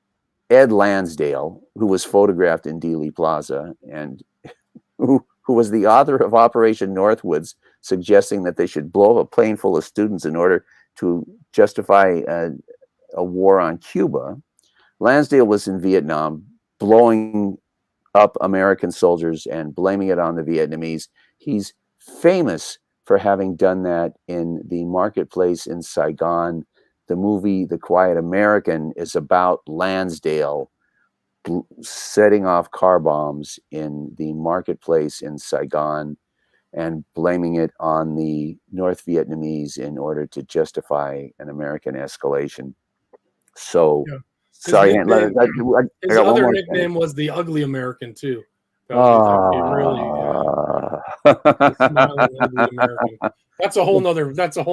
Ed Lansdale, who was photographed in Dealey Plaza and who was the author of Operation Northwoods, suggesting that they should blow up a plane full of students in order to justify a war on Cuba. Lansdale was in Vietnam, blowing up American soldiers and blaming it on the Vietnamese. He's famous for having done that in the marketplace in Saigon. The movie The Quiet American is about Lansdale setting off car bombs in the marketplace in Saigon and blaming it on the North Vietnamese in order to justify an American escalation. So, yeah. Sorry, his other nickname was the Ugly American too. Really, The smiling, ugly American. That's a whole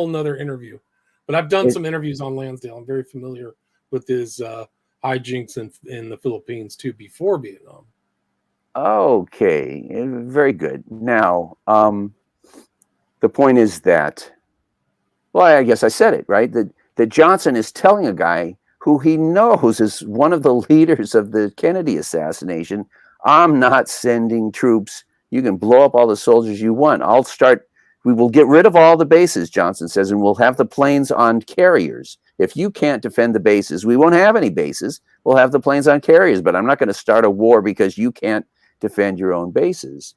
nother interview. But I've done some interviews on Lansdale. I'm very familiar with his hijinks in the Philippines too before Vietnam. Okay, very good. Now, the point is that, well, I guess I said it, right? That Johnson is telling a guy who he knows is one of the leaders of the Kennedy assassination, I'm not sending troops. You can blow up all the soldiers you want. We will get rid of all the bases, Johnson says, and we'll have the planes on carriers. If you can't defend the bases, we won't have any bases. We'll have the planes on carriers, but I'm not going to start a war because you can't defend your own bases.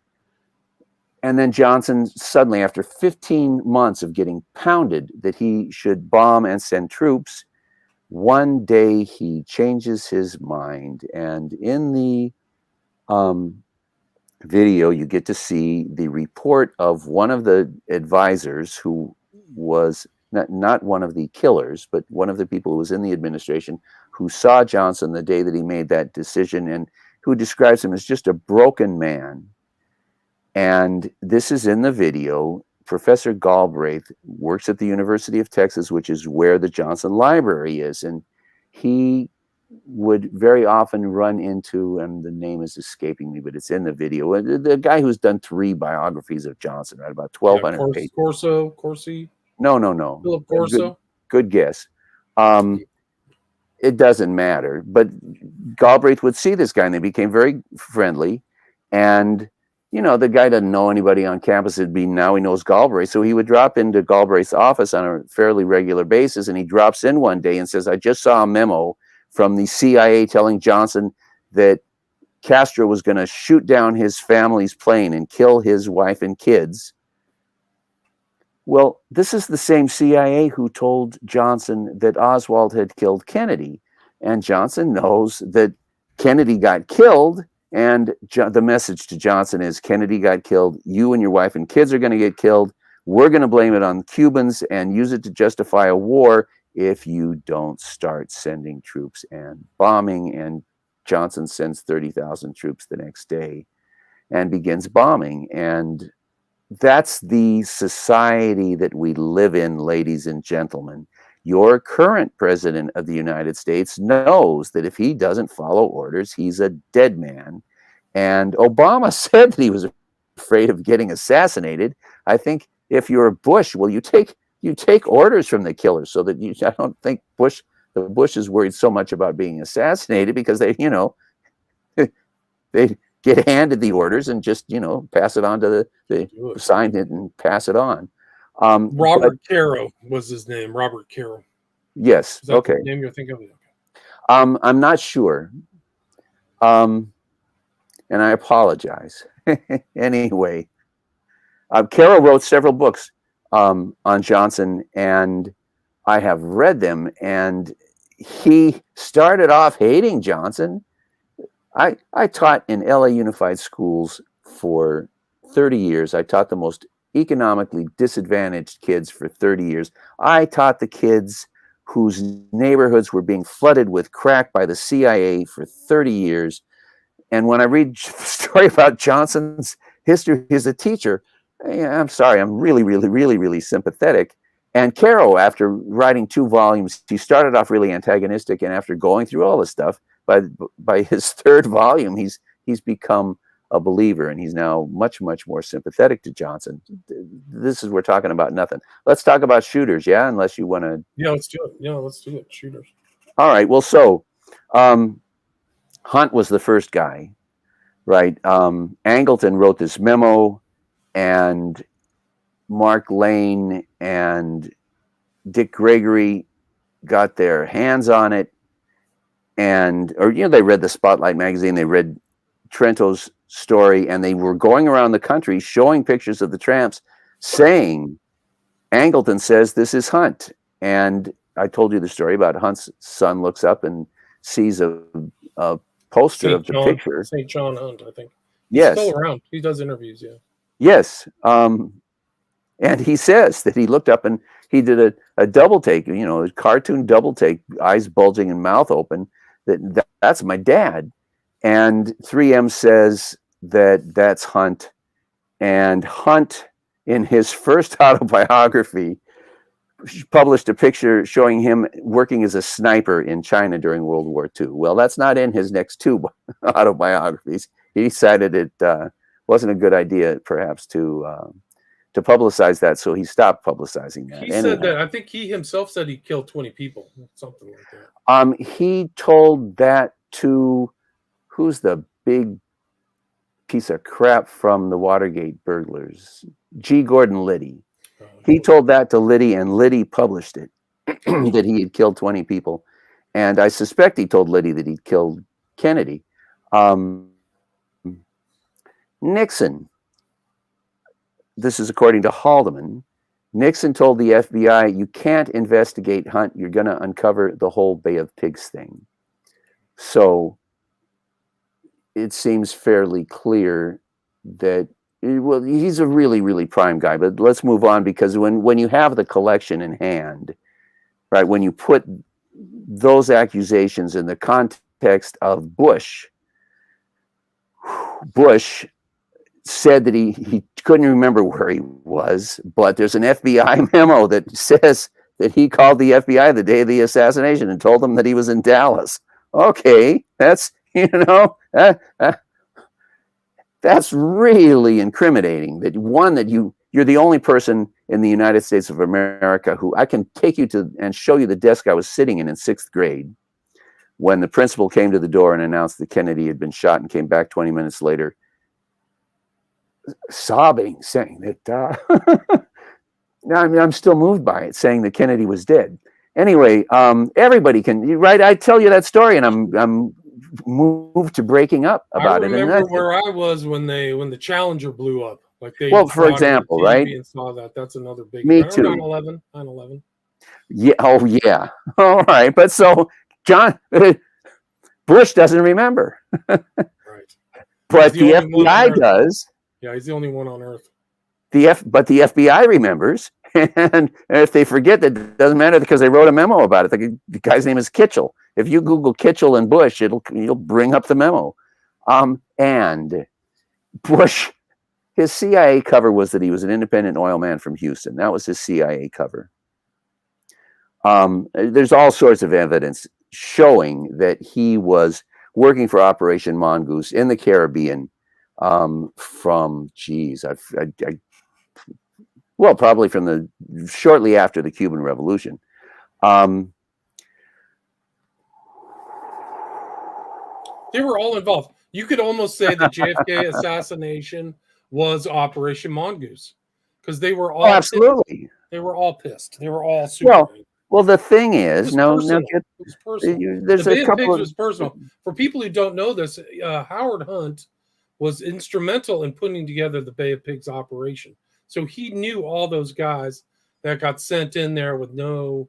And then Johnson suddenly, after 15 months of getting pounded that he should bomb and send troops, one day he changes his mind. And in the video, you get to see the report of one of the advisors who was not one of the killers, but one of the people who was in the administration who saw Johnson the day that he made that decision and who describes him as just a broken man. And this is in the video. Professor Galbraith works at the University of Texas, which is where the Johnson Library is. And he would very often run into, and the name is escaping me, but it's in the video, the guy who's done 3 biographies of Johnson, right? About 1,200 pages. Corsi? No. Philip Corso? Good guess. It doesn't matter. But Galbraith would see this guy, and they became very friendly. And the guy doesn't know anybody on campus. Now he knows Galbraith. So he would drop into Galbraith's office on a fairly regular basis. And he drops in one day and says, I just saw a memo from the CIA telling Johnson that Castro was going to shoot down his family's plane and kill his wife and kids. Well, this is the same CIA who told Johnson that Oswald had killed Kennedy. And Johnson knows that Kennedy got killed. And the message to Johnson is, Kennedy got killed. You and your wife and kids are going to get killed. We're going to blame it on Cubans and use it to justify a war if you don't start sending troops and bombing. And Johnson sends 30,000 troops the next day and begins bombing. And that's the society that we live in, ladies and gentlemen. Your current president of the United States knows that if he doesn't follow orders, he's a dead man. And Obama said that he was afraid of getting assassinated. I think if you're Bush, well, you take orders from the killers, so that I don't think the Bush is worried so much about being assassinated, because they get handed the orders and just pass it on to they signed it and pass it on. Robert Caro was his name. Robert Caro. Yes. Is that Okay. the name you're thinking of? Okay. I'm not sure. And I apologize. Anyway, Caro wrote several books on Johnson, and I have read them. And he started off hating Johnson. I taught in LA Unified Schools for 30 years. I taught the most economically disadvantaged kids for 30 years. I taught the kids whose neighborhoods were being flooded with crack by the CIA for 30 years. And when I read the story about Johnson's history as a teacher, I'm sorry, I'm really, really, really, really sympathetic. And Caro, after writing 2 volumes, he started off really antagonistic, and after going through all this stuff, by his 3rd volume, he's become a believer, and he's now much, much more sympathetic to Johnson. We're talking about nothing. Let's talk about shooters, yeah? Unless you want to. Yeah, let's do it. Yeah, let's do it. Shooters. All right. Well, so Hunt was the first guy, right? Angleton wrote this memo, and Mark Lane and Dick Gregory got their hands on it, they read the Spotlight magazine, they read Trento's story, and they were going around the country showing pictures of the tramps, saying, Angleton says this is Hunt. And I told you the story about Hunt's son looks up and sees a poster of the picture. St. John Hunt, I think. Yes. He's still around. He does interviews, yeah. Yes. And he says that he looked up and he did a double take, a cartoon double take, eyes bulging and mouth open, that's my dad. And 3M says that's Hunt. And Hunt, in his first autobiography, published a picture showing him working as a sniper in China during World War II. Well, that's not in his next two autobiographies. He decided it wasn't a good idea, perhaps, to publicize that, so he stopped publicizing that. He said that, I think he himself said he killed 20 people, something like that. He told that to, who's the big piece of crap from the Watergate burglars? G. Gordon Liddy. He told that to Liddy, and Liddy published it, that he had killed 20 people. And I suspect he told Liddy that he'd killed Kennedy. Nixon, this is according to Haldeman, Nixon told the FBI, you can't investigate Hunt, you're going to uncover the whole Bay of Pigs thing. So it seems fairly clear that, well, he's a really, really prime guy, but let's move on, because when you have the collection in hand, right, when you put those accusations in the context of Bush said that he couldn't remember where he was, but there's an FBI memo that says that he called the FBI the day of the assassination and told them that he was in Dallas. Okay, that's, that's really incriminating. That you're the only person in the United States of America who I can take you to and show you the desk I was sitting in 6th grade when the principal came to the door and announced that Kennedy had been shot, and came back 20 minutes later sobbing, saying that I'm still moved by it, saying that Kennedy was dead. Anyway, everybody can, right? I tell you that story, and I'm moved to breaking up about it. I remember where I was when the Challenger blew up. Like they, well, for example, right? And saw that. That's another big. Me too. 9/11. Yeah. Oh, yeah. All right. But so John Bush doesn't remember, right? But the FBI does. Yeah, he's the only one on Earth. But the FBI remembers, and if they forget, that doesn't matter, because they wrote a memo about it. The guy's name is Kitchell. If you Google Kitchell and Bush, you'll bring up the memo. And Bush, his CIA cover was that he was an independent oil man from Houston. That was his CIA cover. There's all sorts of evidence showing that he was working for Operation Mongoose in the Caribbean. From probably from shortly after the Cuban Revolution. They were all involved. You could almost say the JFK assassination was Operation Mongoose, because they were all absolutely pissed. They were all pissed. They were all super. Well, the thing is, it was personal. There's the a couple of was personal. For people who don't know this, Howard Hunt was instrumental in putting together the Bay of Pigs operation. So he knew all those guys that got sent in there with no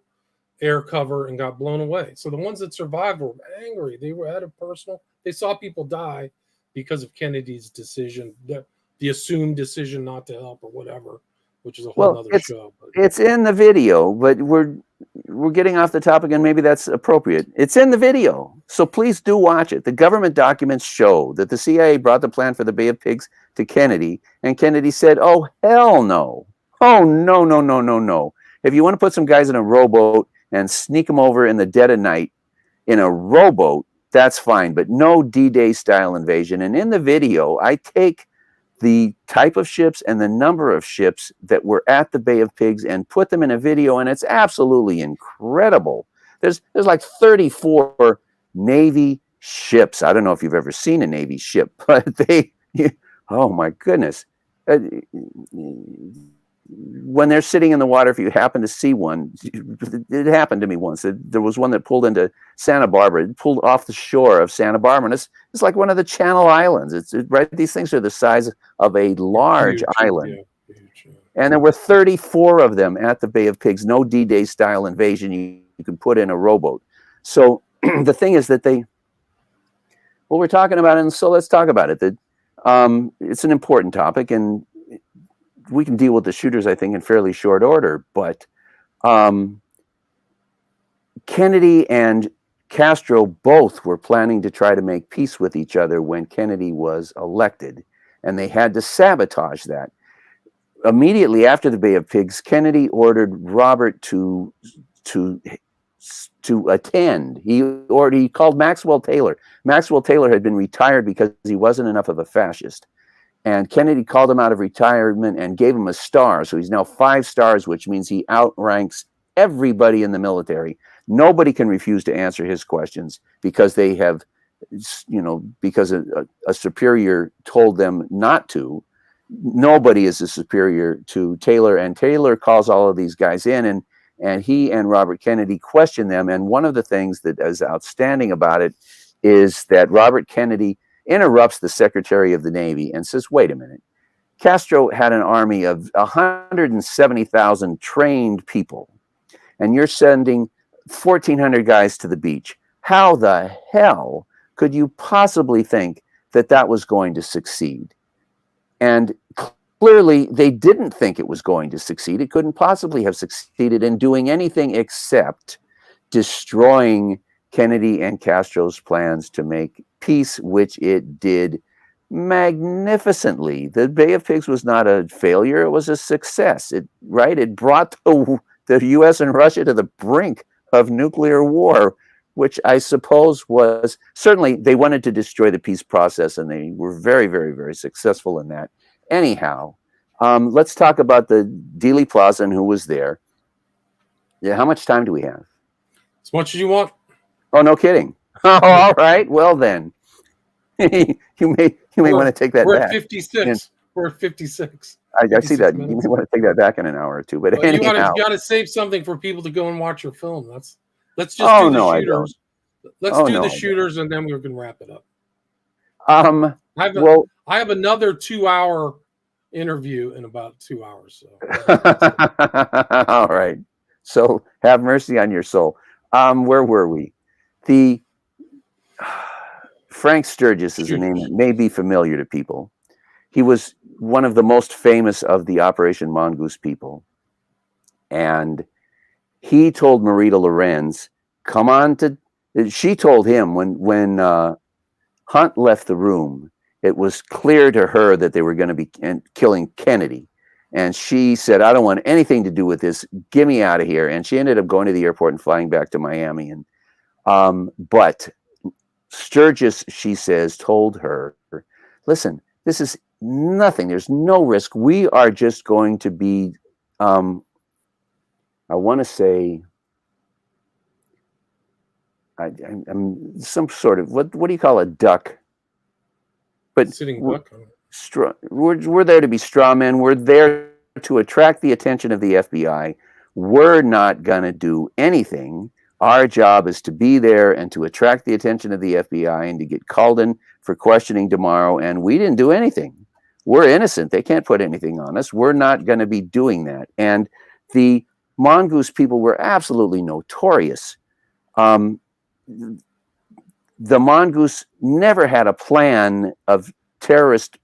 air cover and got blown away. So the ones that survived were angry. They had a personal. They saw people die because of Kennedy's decision, the assumed decision not to help or whatever, which is a whole other show. But it's in the video, but we're getting off the topic, and maybe that's appropriate. It's in the video, so please do watch it. The government documents show that the CIA brought the plan for the Bay of Pigs to Kennedy, and Kennedy said, oh, hell no. Oh, no, no, no, no, no. If you want to put some guys in a rowboat and sneak them over in the dead of night in a rowboat, that's fine, but no D-Day style invasion. And in the video, I take the type of ships and the number of ships that were at the Bay of Pigs and put them in a video, and it's absolutely incredible. There's like 34 Navy ships. I don't know if you've ever seen a Navy ship, but oh my goodness. When they're sitting in the water, if you happen to see one, it happened to me once. There was one that pulled into Santa Barbara. It pulled off the shore of Santa Barbara, and it's like one of the Channel Islands. Right? These things are the size of a large island. Yeah, huge, yeah. And there were 34 of them at the Bay of Pigs. No D-Day style invasion. You could put in a rowboat. So the thing is that we're talking about it, and so let's talk about it. That it's an important topic, and we can deal with the shooters, I think, in fairly short order. But Kennedy and Castro both were planning to try to make peace with each other when Kennedy was elected. and they had to sabotage that. Immediately after the Bay of Pigs, Kennedy ordered Robert to attend. He called Maxwell Taylor. Maxwell Taylor had been retired because he wasn't enough of a fascist. And Kennedy called him out of retirement and gave him a star. So he's now 5 stars, which means he outranks everybody in the military. Nobody can refuse to answer his questions because they have, because a superior told them not to. Nobody is a superior to Taylor, and Taylor calls all of these guys in, and he and Robert Kennedy question them. And one of the things that is outstanding about it is that Robert Kennedy interrupts the Secretary of the Navy and says, wait a minute, Castro had an army of 170,000 trained people, and you're sending 1,400 guys to the beach. How the hell could you possibly think that that was going to succeed? And clearly, they didn't think it was going to succeed. It couldn't possibly have succeeded in doing anything except destroying Kennedy and Castro's plans to make peace, which it did magnificently. The Bay of Pigs was not a failure. It was a success. It brought the U.S. and Russia to the brink of nuclear war, which I suppose was, certainly they wanted to destroy the peace process, and they were very, very, very successful in that. Anyhow, let's talk about the Dealey Plaza and who was there. Yeah, how much time do we have? As much as you want. Oh, no kidding. Oh, all right. Well, then. you may want to take that we're back. At 56. We're at 56. I see that. Minutes. You may want to take that back in an hour or two. But anyhow. You got to save something for people to go and watch your film. Let's just do the shooters. Let's do the shooters, and then we're going to wrap it up. I have another 2-hour interview in about 2 hours. So. All right. So have mercy on your soul. Where were we? The Frank Sturgis is a name that may be familiar to people. He was one of the most famous of the Operation Mongoose people. And he told Marita Lorenz, she told him when Hunt left the room, it was clear to her that they were going to be killing Kennedy. And she said, I don't want anything to do with this. Get me out of here. And she ended up going to the airport and flying back to Miami. And but Sturgis, she says, told her, listen, this is nothing. There's no risk. We are just going to be, I want to say, I'm some sort of, what do you call a duck? But sitting duck. We're there to be straw men. We're there to attract the attention of the FBI. We're not going to do anything. Our job is to be there and to attract the attention of the FBI and to get called in for questioning tomorrow. And we didn't do anything. We're innocent. They can't put anything on us. We're not going to be doing that. And the Mongoose people were absolutely notorious. The Mongoose never had a plan of terrorist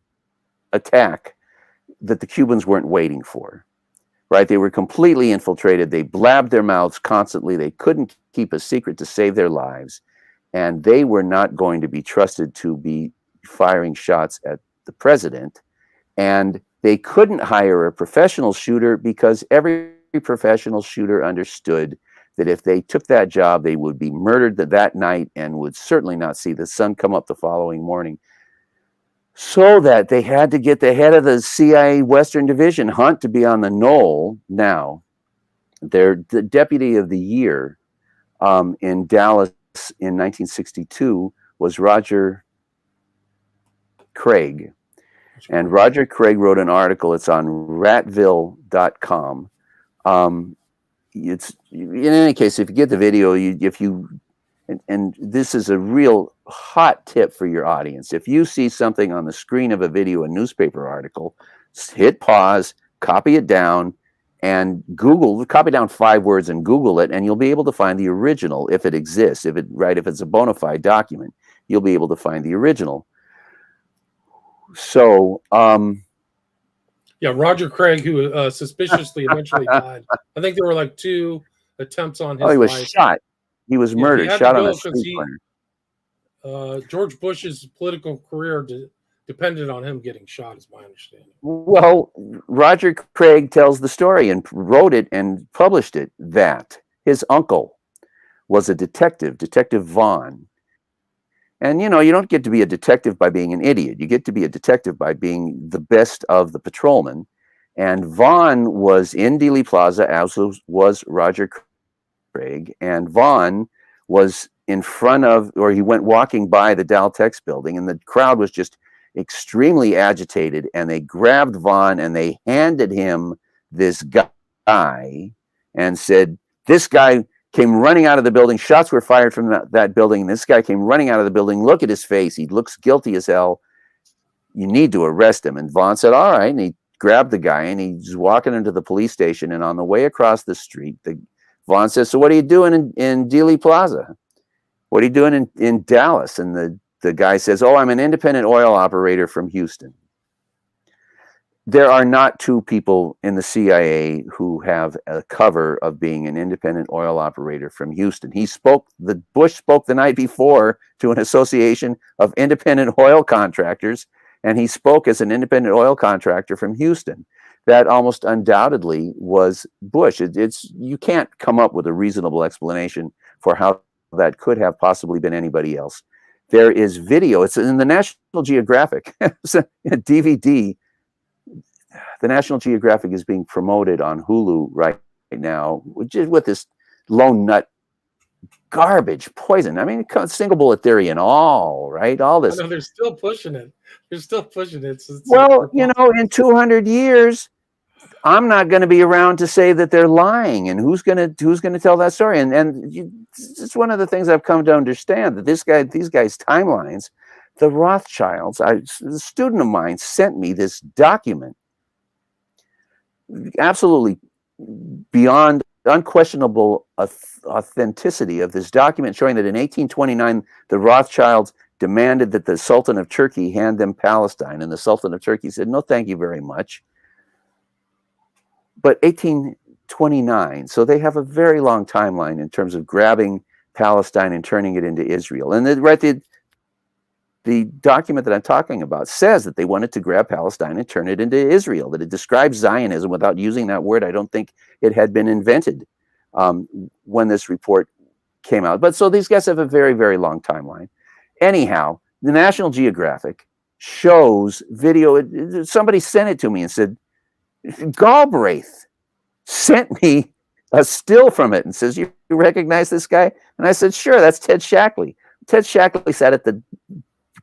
attack that the Cubans weren't waiting for, right? They were completely infiltrated. They blabbed their mouths constantly. They couldn't keep a secret to save their lives. And they were not going to be trusted to be firing shots at the president. And they couldn't hire a professional shooter because every professional shooter understood that if they took that job, they would be murdered that night and would certainly not see the sun come up the following morning. So that they had to get the head of the CIA Western Division, Hunt, to be on the knoll. Now, the deputy of the year in Dallas in 1962 was Roger Craig. And Roger Craig wrote an article. It's on ratville.com. It's, in any case, if you get the video, and this is a real hot tip for your audience. If you see something on the screen of a video, a newspaper article, hit pause, copy it down, and copy down 5 words and Google it, and you'll be able to find the original if it exists. If it's a bona fide document, you'll be able to find the original. So, yeah, Roger Craig, who suspiciously eventually died. I think there were like 2 attempts on his life. He was shot. He was murdered, shot on a street corner. George Bush's political career depended on him getting shot, is my understanding. Well, Roger Craig tells the story and wrote it and published it that his uncle was a detective, Detective Vaughn. And, you know, you don't get to be a detective by being an idiot. You get to be a detective by being the best of the patrolmen. And Vaughn was in Dealey Plaza, as was Roger Craig. And Vaughn was in front of, or he went walking by the Daltex building, and the crowd was just extremely agitated. And they grabbed Vaughn and they handed him this guy and said, this guy came running out of the building. Shots were fired from that building. This guy came running out of the building. Look at his face. He looks guilty as hell. You need to arrest him. And Vaughn said, all right. And he grabbed the guy and he's walking into the police station. And on the way across the street, Vaughn says, so what are you doing in Dealey Plaza? What are you doing in Dallas? And the guy says, oh, I'm an independent oil operator from Houston. There are not two people in the CIA who have a cover of being an independent oil operator from Houston. Bush spoke the night before to an association of independent oil contractors, and he spoke as an independent oil contractor from Houston. That almost undoubtedly was Bush. You can't come up with a reasonable explanation for how that could have possibly been anybody else. There is video. It's in the National Geographic. It's a DVD. The National Geographic is being promoted on Hulu right now, with this lone nut garbage poison. I mean, single bullet theory and all, right? All this. No, they're still pushing it. They're still pushing it. Well, you know, in 200 years, I'm not going to be around to say that they're lying, and who's going to tell that story? It's one of the things I've come to understand, that these guys' timelines, the Rothschilds. A student of mine sent me this document, absolutely beyond unquestionable authenticity of this document, showing that in 1829 the Rothschilds demanded that the Sultan of Turkey hand them Palestine, and the Sultan of Turkey said, no, thank you very much. But 1829, so they have a very long timeline in terms of grabbing Palestine and turning it into Israel. And the document that I'm talking about says that they wanted to grab Palestine and turn it into Israel, that it describes Zionism without using that word. I don't think it had been invented when this report came out. But so these guys have a very, very long timeline. Anyhow, the National Geographic shows video. Somebody sent it to me and said, Galbraith sent me a still from it and says, you recognize this guy? And I said, sure, that's Ted Shackley. Ted Shackley sat at the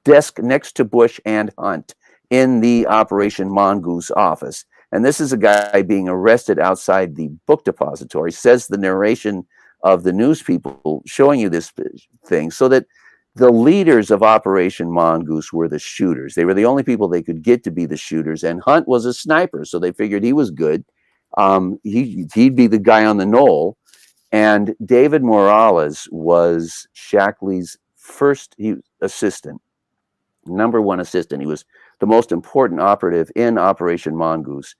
desk next to Bush and Hunt in the Operation Mongoose office. And this is a guy being arrested outside the book depository, says the narration of the news people showing you this thing, so that the leaders of Operation Mongoose were the shooters. They were the only people they could get to be the shooters. And Hunt was a sniper, so they figured he was good. He'd be the guy on the knoll. And David Morales was Shackley's first assistant, number one assistant. He was the most important operative in Operation Mongoose.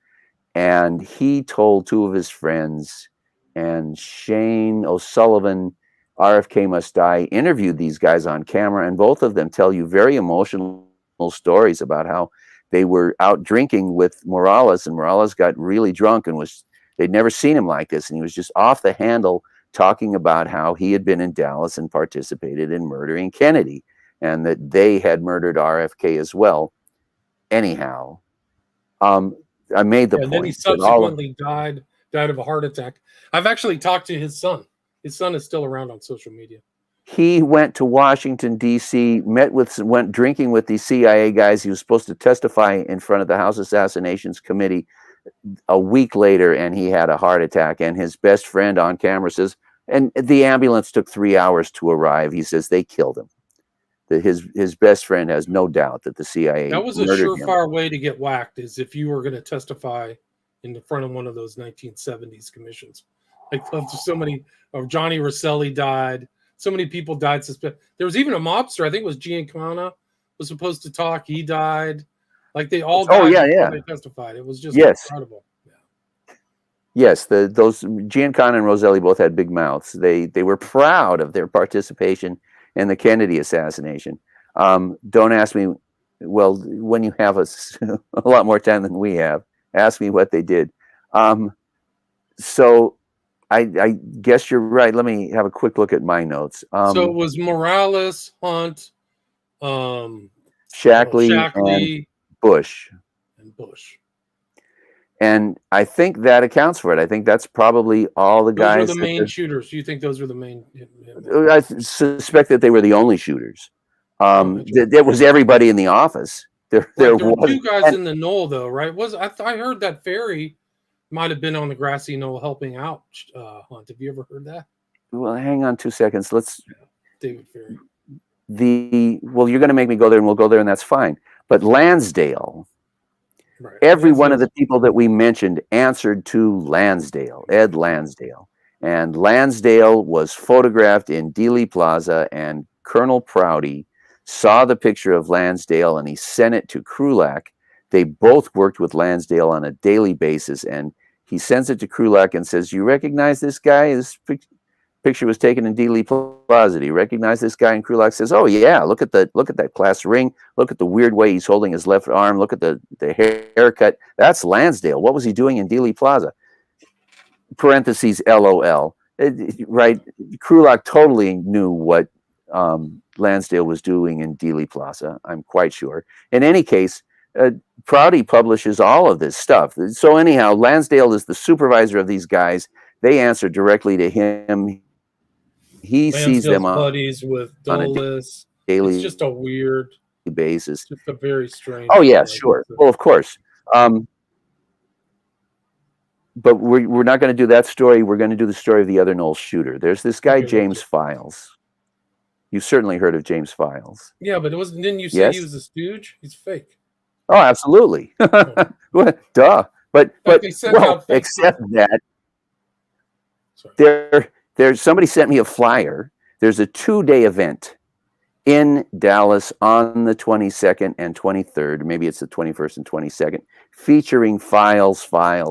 And he told two of his friends, and Shane O'Sullivan, RFK Must Die, interviewed these guys on camera, and both of them tell you very emotional stories about how they were out drinking with Morales, and Morales got really drunk and they'd never seen him like this, and he was just off the handle talking about how he had been in Dallas and participated in murdering Kennedy, and that they had murdered RFK as well. Anyhow, I made the point. And then he subsequently died of a heart attack. I've actually talked to his son. His son is still around on social media. He went to Washington, D.C., went drinking with these CIA guys. He was supposed to testify in front of the House Assassinations Committee a week later, and he had a heart attack. And his best friend on camera says, and the ambulance took 3 hours to arrive. He says they killed him. That his best friend has no doubt that the CIA that was a surefire way to get whacked, is if you were going to testify in the front of one of those 1970s commissions. Like, so many of Johnny Rosselli died. So many people died. There was even a mobster. I think it was Giancana was supposed to talk. He died. Like, they all died. Oh yeah. They testified. It was just incredible. Yeah. Yes, those Giancana and Rosselli both had big mouths. They were proud of their participation in the Kennedy assassination. Don't ask me well, when you have a lot more time than we have, ask me what they did. So I guess you're right. Let me have a quick look at my notes. So it was Morales, Hunt, Shackley and Shackley, Bush. and Bush. And I think that accounts for it. I think that's probably all the Those guys. were the main shooters. Do you think those were the main? I suspect that they were the only shooters. There was everybody in the office. There were was two guys in the knoll, though, right? I heard that Ferry might have been on the grassy knoll helping out Hunt. Have you ever heard that? Well, hang on 2 seconds. David Ferry. Well, you're going to make me go there, and we'll go there, and that's fine. But Lansdale, right. Every one of the people that we mentioned answered to Lansdale, Ed Lansdale. And Lansdale was photographed in Dealey Plaza, and Colonel Proudy saw the picture of Lansdale, and he sent it to Krulak. They both worked with Lansdale on a daily basis, and he sends it to Krulak and says, "You recognize this guy? This picture was taken in Dealey Plaza. Do you recognize this guy?" And Krulak says, "Oh yeah, look at that class ring. Look at the weird way he's holding his left arm. Look at the haircut. That's Lansdale. What was he doing in Dealey Plaza?" Parentheses LOL. Right? Krulak totally knew what Lansdale was doing in Dealey Plaza. I'm quite sure. In any case, Proudy publishes all of this stuff. So anyhow, Lansdale is the supervisor of these guys. They answer directly to him. He sees them buddies with Dulles. Daily. It's just a weird basis. Just a very strange. Oh yeah, sure. Well, of course. But we're not going to do that story. We're going to do the story of the other Knowles shooter. There's this guy, James Files. You've certainly heard of James Files. Yeah, but didn't you say he was a stooge? He's fake. Oh, absolutely. Duh. But well, except that there's somebody sent me a flyer. There's a 2-day event in Dallas on the 22nd and 23rd. Maybe it's the 21st and 22nd, featuring Files for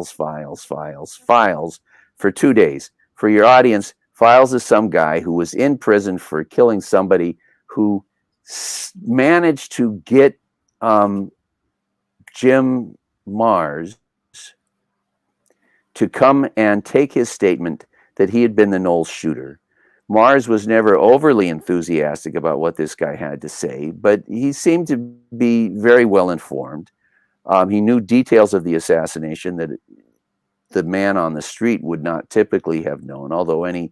2 days. For your audience, Files is some guy who was in prison for killing somebody who managed to get Jim Mars to come and take his statement that he had been the Knowles shooter. Mars was never overly enthusiastic about what this guy had to say, but he seemed to be very well informed. He knew details of the assassination that the man on the street would not typically have known, although any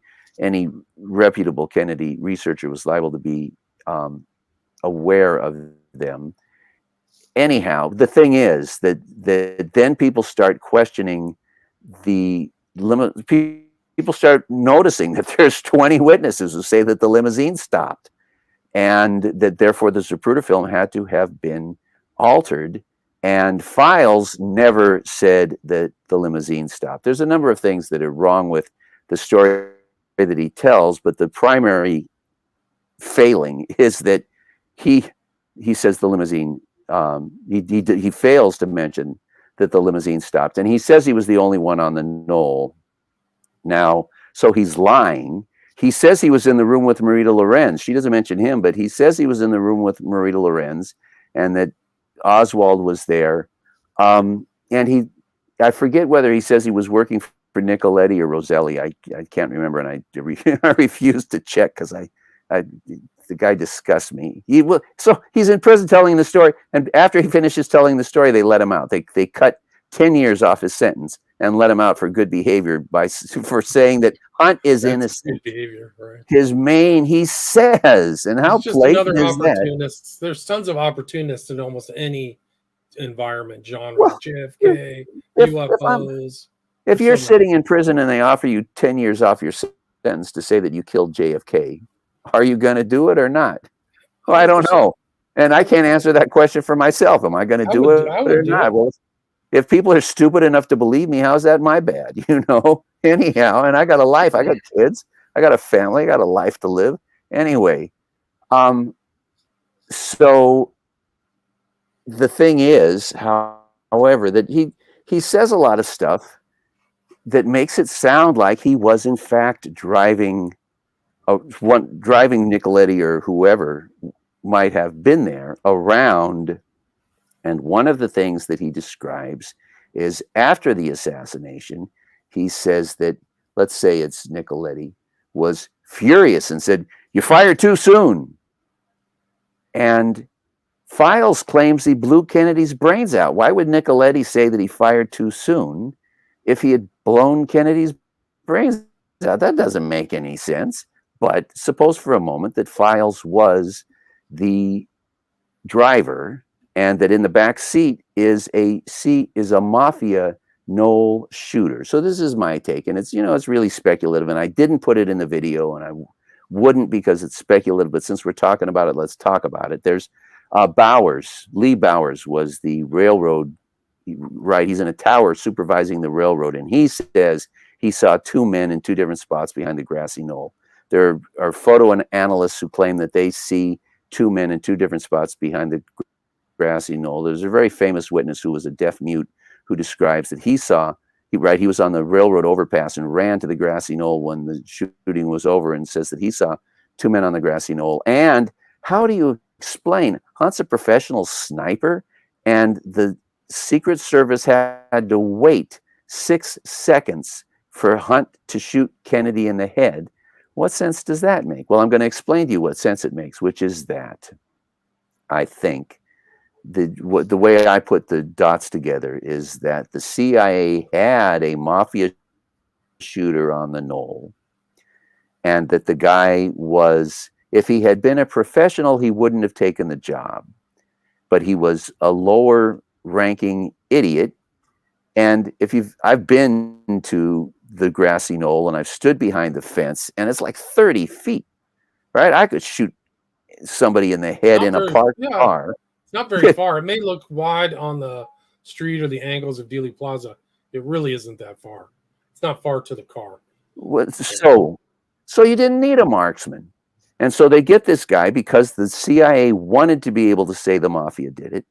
reputable Kennedy researcher was liable to be aware of them. Anyhow, the thing is that then people start questioning people start noticing that there's 20 witnesses who say that the limousine stopped, and that therefore the Zapruder film had to have been altered. And Files never said that the limousine stopped. There's a number of things that are wrong with the story that he tells, but the primary failing is that he says the limousine. He fails to mention that the limousine stopped, and he says he was the only one on the knoll. Now, so he's lying. He says he was in the room with Marita Lorenz. She doesn't mention him, but he says he was in the room with Marita Lorenz, and that Oswald was there. And I forget whether he says he was working for Nicoletti or Roselli. I can't remember, and I refuse to check because the guy disgusts me. So he's in prison telling the story, and after he finishes telling the story, they let him out. They cut 10 years off his sentence and let him out for good behavior for saying that Hunt is innocent. Good behavior, right? He says, and how blatant is that? There's tons of opportunists in almost any environment, genre, JFK, UFOs. If you're sitting in prison and they offer you 10 years off your sentence to say that you killed JFK, are you going to do it or not? Well, I don't know. And I can't answer that question for myself. Am I going to do it or not? Well, if people are stupid enough to believe me, how's that my bad? Anyhow, and I got a life. I got kids. I got a family. I got a life to live. Anyway, so the thing is, however, that he says a lot of stuff that makes it sound like he was in fact driving Nicoletti or whoever might have been there around. And one of the things that he describes is after the assassination, he says that, let's say it's Nicoletti, was furious and said, "You fired too soon." And Files claims he blew Kennedy's brains out. Why would Nicoletti say that he fired too soon if he had blown Kennedy's brains out? That doesn't make any sense. But suppose for a moment that Files was the driver and that in the back seat is a mafia Knoll shooter. So this is my take, and it's really speculative, and I didn't put it in the video, and I wouldn't because it's speculative, but since we're talking about it, let's talk about it. There's Lee Bowers was the railroad, right? He's in a tower supervising the railroad, and he says he saw two men in two different spots behind the grassy knoll. There are photo analysts who claim that they see two men in two different spots behind the grassy knoll. There's a very famous witness who was a deaf mute who describes that he was on the railroad overpass and ran to the grassy knoll when the shooting was over, and says that he saw two men on the grassy knoll. And how do you explain? Hunt's a professional sniper, and the Secret Service had to wait 6 seconds for Hunt to shoot Kennedy in the head. What sense does that make? Well, I'm going to explain to you what sense it makes, which is that I think the way I put the dots together is that the CIA had a mafia shooter on the knoll, and that the guy was, if he had been a professional, he wouldn't have taken the job, but he was a lower ranking idiot. And I've been to the grassy knoll and I've stood behind the fence, and it's like 30 feet, right? I could shoot somebody in the head in a parked car. It's not very far. It may look wide on the street or the angles of Dealey Plaza. It really isn't that far. It's not far to the car. So you didn't need a marksman. And so they get this guy because the CIA wanted to be able to say the mafia did it,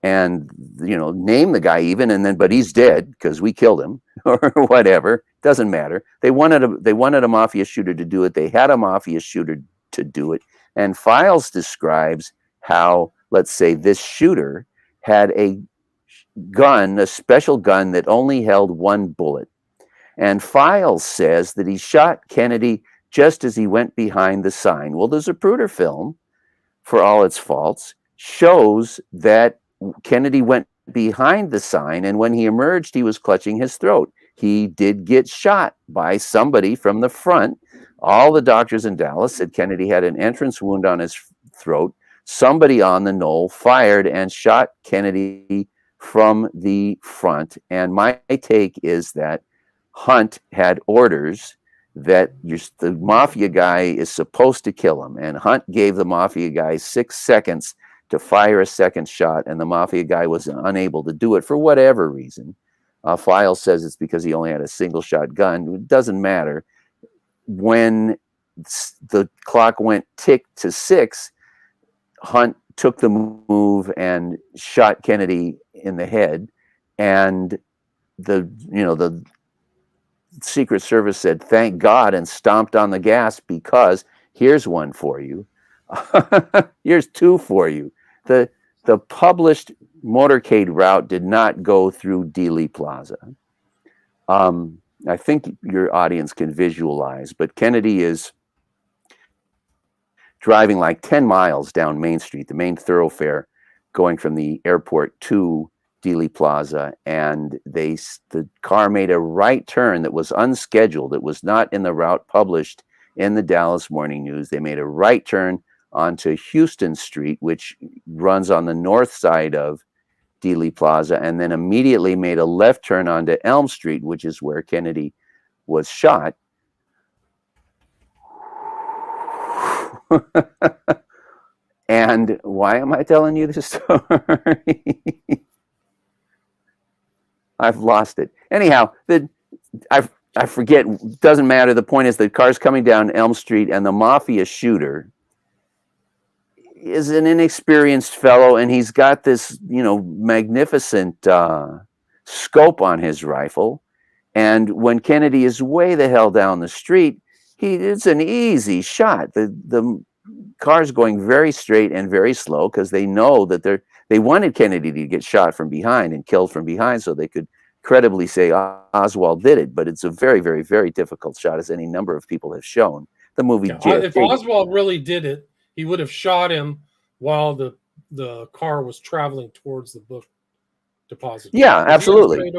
and name the guy even, but he's dead because we killed him or whatever. Doesn't matter. They wanted a mafia shooter to do it. They had a mafia shooter to do it. And Files describes how, let's say, this shooter had a special gun that only held one bullet. And Files says that he shot Kennedy just as he went behind the sign. Well, the Zapruder film, for all its faults, shows that Kennedy went behind the sign, and when he emerged, he was clutching his throat. He did get shot by somebody from the front. All the doctors in Dallas said Kennedy had an entrance wound on his throat. Somebody on the knoll fired and shot Kennedy from the front. And my take is that Hunt had orders that the mafia guy is supposed to kill him. And Hunt gave the mafia guy 6 seconds to fire a second shot, and the mafia guy was unable to do it for whatever reason. Files says it's because he only had a single shot gun. It doesn't matter. When the clock went tick to 6, Hunt took the move and shot Kennedy in the head, and the Secret Service said, "Thank God," and stomped on the gas, because here's one for you. Here's two for you. The published motorcade route did not go through Dealey Plaza. I think your audience can visualize, but Kennedy is driving like 10 miles down Main Street, the main thoroughfare going from the airport to Dealey Plaza, and the car made a right turn that was unscheduled. It was not in the route published in the Dallas Morning News. They made a right turn onto Houston Street, which runs on the north side of Dealey Plaza, and then immediately made a left turn onto Elm Street, which is where Kennedy was shot. And why am I telling you this story? I've lost it. Anyhow, I forget. Doesn't matter. The point is the car's coming down Elm Street, and the mafia shooter is an inexperienced fellow, and he's got this, magnificent scope on his rifle. And when Kennedy is way the hell down the street, it's an easy shot. The cars going very straight and very slow because they know that they wanted Kennedy to get shot from behind and killed from behind so they could credibly say Oswald did it. But it's a very, very, very difficult shot, as any number of people have shown. The movie JFK. If Oswald really did it, he would have shot him while the car was traveling towards the book deposit. Yeah, absolutely.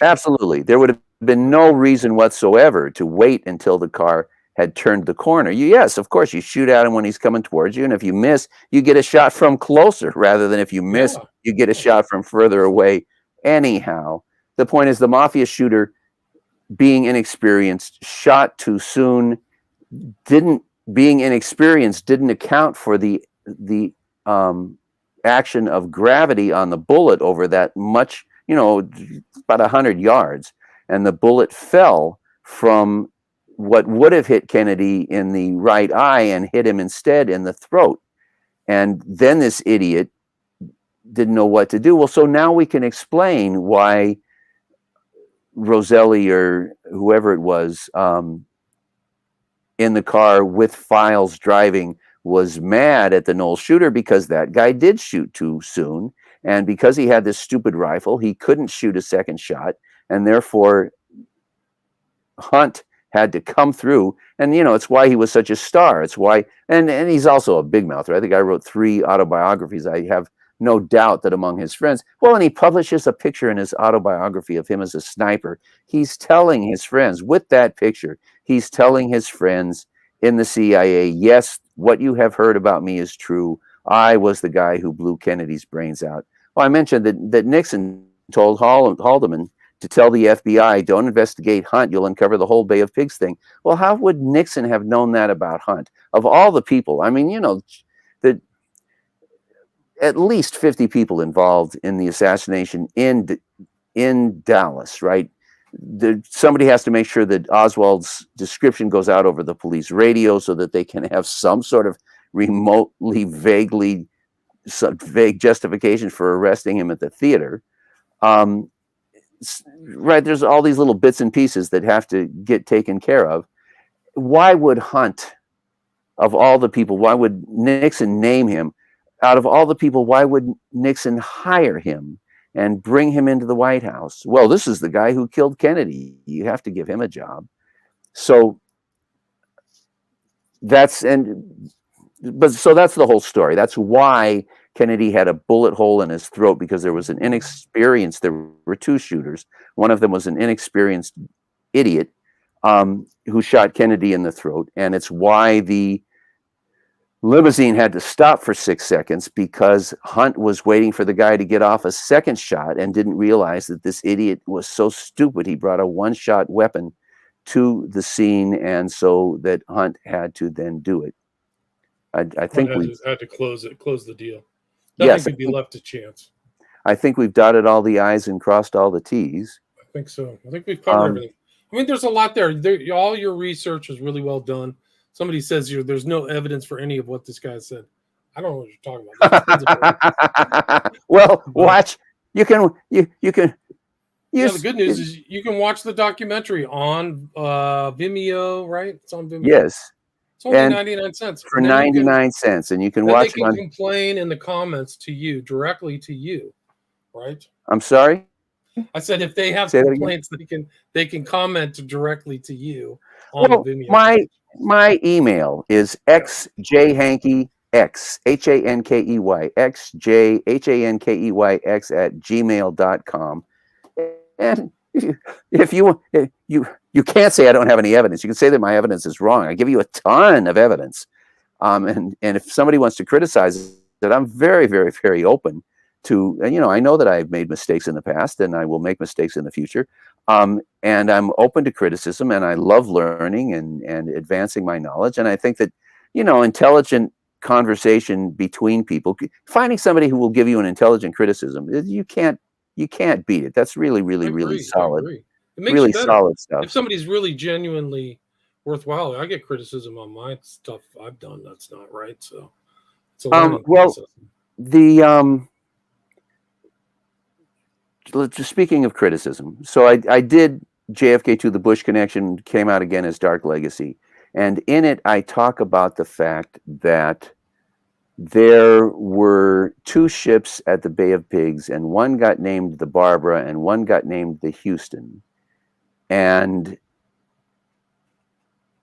Absolutely. There would have been no reason whatsoever to wait until the car had turned the corner. Yes, of course, you shoot at him when he's coming towards you, and if you miss, you get a shot from closer, rather than if you miss, you get a shot from further away. Anyhow, the point is the mafia shooter, being inexperienced, shot too soon, being inexperienced didn't account for the action of gravity on the bullet over that much, about 100 yards, and the bullet fell from what would have hit Kennedy in the right eye and hit him instead in the throat. And then this idiot didn't know what to do. Well, so now we can explain why Roselli or whoever it was in the car with Files driving was mad at the Knowles shooter, because that guy did shoot too soon. And because he had this stupid rifle, he couldn't shoot a second shot. And therefore, Hunt had to come through. And, it's why he was such a star. It's why, and he's also a big mouther. I think I wrote 3 autobiographies. I have no doubt that among his friends, and he publishes a picture in his autobiography of him as a sniper. He's telling his friends, with that picture, he's telling his friends in the CIA, yes, what you have heard about me is true. I was the guy who blew Kennedy's brains out. Well, I mentioned that Nixon told Haldeman to tell the FBI, don't investigate Hunt, you'll uncover the whole Bay of Pigs thing. Well, how would Nixon have known that about Hunt? Of all the people, I mean, that at least 50 people involved in the assassination in Dallas, right? Somebody has to make sure that Oswald's description goes out over the police radio so that they can have some sort of remotely, vague justification for arresting him at the theater. Right, there's all these little bits and pieces that have to get taken care of. Why would Hunt, of all the people, why would Nixon name him? Out of all the people, why would Nixon hire him and bring him into the White House? Well, this is the guy who killed Kennedy. You have to give him a job. So that's the whole story. That's why Kennedy had a bullet hole in his throat, because there was an inexperienced, there were 2 shooters. One of them was an inexperienced idiot who shot Kennedy in the throat. And it's why the limousine had to stop for 6 seconds, because Hunt was waiting for the guy to get off a second shot and didn't realize that this idiot was so stupid. He brought a 1-shot weapon to the scene, and so that Hunt had to then do it. I think we had to close the deal. Yes, could be left to chance. I think we've dotted all the I's and crossed all the T's. I think so. I think we've covered everything. I mean, there's a lot there. All your research is really well done. Somebody says there's no evidence for any of what this guy said. I don't know what you're talking about. Well, watch. You can. The good news is you can watch the documentary on Vimeo, right? It's on Vimeo. Yes. It's only 99 cents. For 99 cents, and you can watch it. They can complain in the comments to you, directly to you, right? I'm sorry? I said if they have complaints, they can comment directly to you on the Vimeo. My email is xjhankey, Hankey, xjhankeyx@gmail.com. And if you can't say I don't have any evidence. You can say that my evidence is wrong. I give you a ton of evidence. And if somebody wants to criticize it, I'm very, very, very open to, I know that I've made mistakes in the past, and I will make mistakes in the future. And I'm open to criticism, and I love learning and advancing my knowledge. And I think that, intelligent conversation between people, finding somebody who will give you an intelligent criticism, you can't beat it. That's really, really, really solid. It makes really you better. Solid stuff. If somebody's really genuinely worthwhile, I get criticism on my stuff I've done that's not right. So it's a learning process. Speaking of criticism, so I did JFK to the Bush Connection, came out again as Dark Legacy. And in it, I talk about the fact that there were 2 ships at the Bay of Pigs, and one got named the Barbara and one got named the Houston. And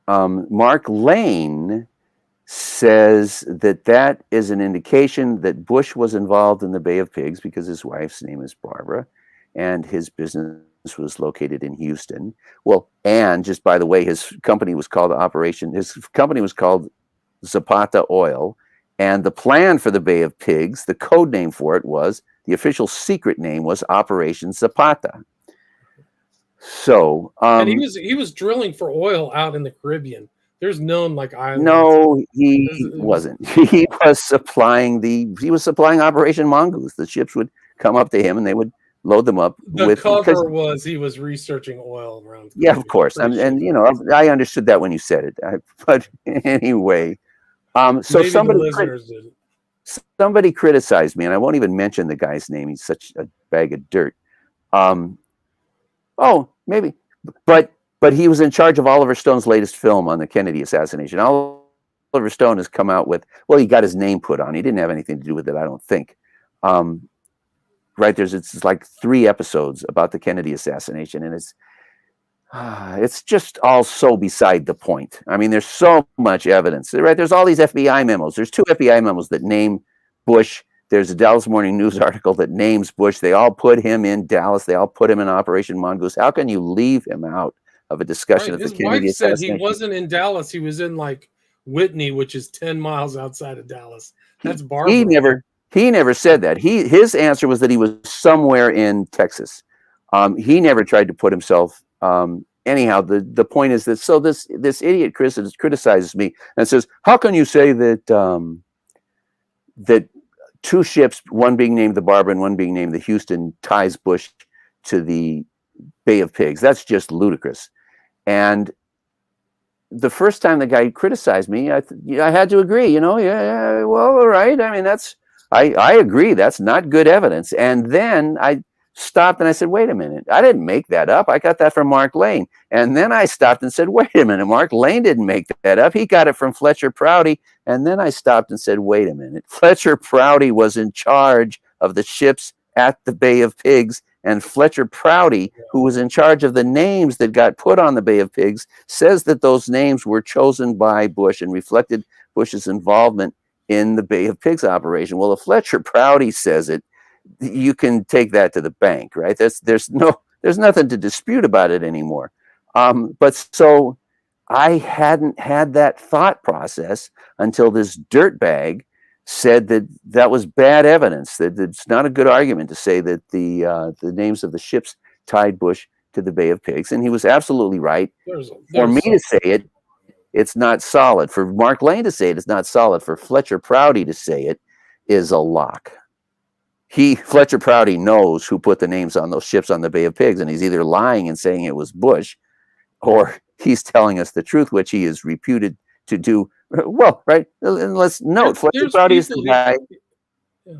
Mark Lane says that that is an indication that Bush was involved in the Bay of Pigs because his wife's name is Barbara and his business was located in Houston. Well, and just by the way, his company was called Zapata Oil, and the plan for the Bay of Pigs, the code name for it was, the official secret name was Operation Zapata. So, and he was drilling for oil out in the Caribbean. There's known like islands. No, he wasn't. He was supplying Operation Mongoose. The ships would come up to him and they would load them up. The cover was he was researching oil around. Yeah, of course. And you know, I understood that when you said it. But anyway, so Maybe somebody criticized me, and I won't even mention the guy's name. He's such a bag of dirt. Maybe, but he was in charge of Oliver Stone's latest film on the Kennedy assassination. Oliver Stone has come out with, well, he got his name put on. He didn't have anything to do with it, I don't think. Right, it's like 3 episodes about the Kennedy assassination, and it's just all so beside the point. I mean, there's so much evidence. Right, there's all these FBI memos. There's 2 FBI memos that name Bush. There's a Dallas Morning News article that names Bush. They all put him in Dallas. They all put him in Operation Mongoose. How can you leave him out of a discussion of the Kennedy assassination? He wasn't in Dallas. He was in like Whitney, which is 10 miles outside of Dallas. That's Barbara. He never said that. His answer was that he was somewhere in Texas. He never tried to put himself. Anyhow, the point is that this idiot criticizes me and says, "How can you say that that 2 ships, one being named the Barbara and one being named the Houston, ties Bush to the Bay of Pigs? That's just ludicrous." And the first time the guy criticized me, I had to agree. Yeah, well, all right. I mean, I agree. That's not good evidence. And then I stopped and I said, wait a minute. I didn't make that up. I got that from Mark Lane. And then I stopped and said, wait a minute. Mark Lane didn't make that up. He got it from Fletcher Proudy. And then I stopped and said, wait a minute. Fletcher Proudy was in charge of the ships at the Bay of Pigs. And Fletcher Proudy, who was in charge of the names that got put on the Bay of Pigs, says that those names were chosen by Bush and reflected Bush's involvement in the Bay of Pigs operation. Well, if Fletcher Proudy says it, you can take that to the bank, right? There's nothing to dispute about it anymore. But so I hadn't had that thought process until this dirtbag said that was bad evidence. That it's not a good argument to say that the names of the ships tied Bush to the Bay of Pigs, and he was absolutely right. For me to say it, it's not solid. For Mark Lane to say it, it's not solid. For Fletcher Proudy to say it is a lock. Fletcher Proudy knows who put the names on those ships on the Bay of Pigs, and he's either lying and saying it was Bush, or he's telling us the truth, which he is reputed to do well, right? And let's note, Fletcher Proudy is the guy. Yeah.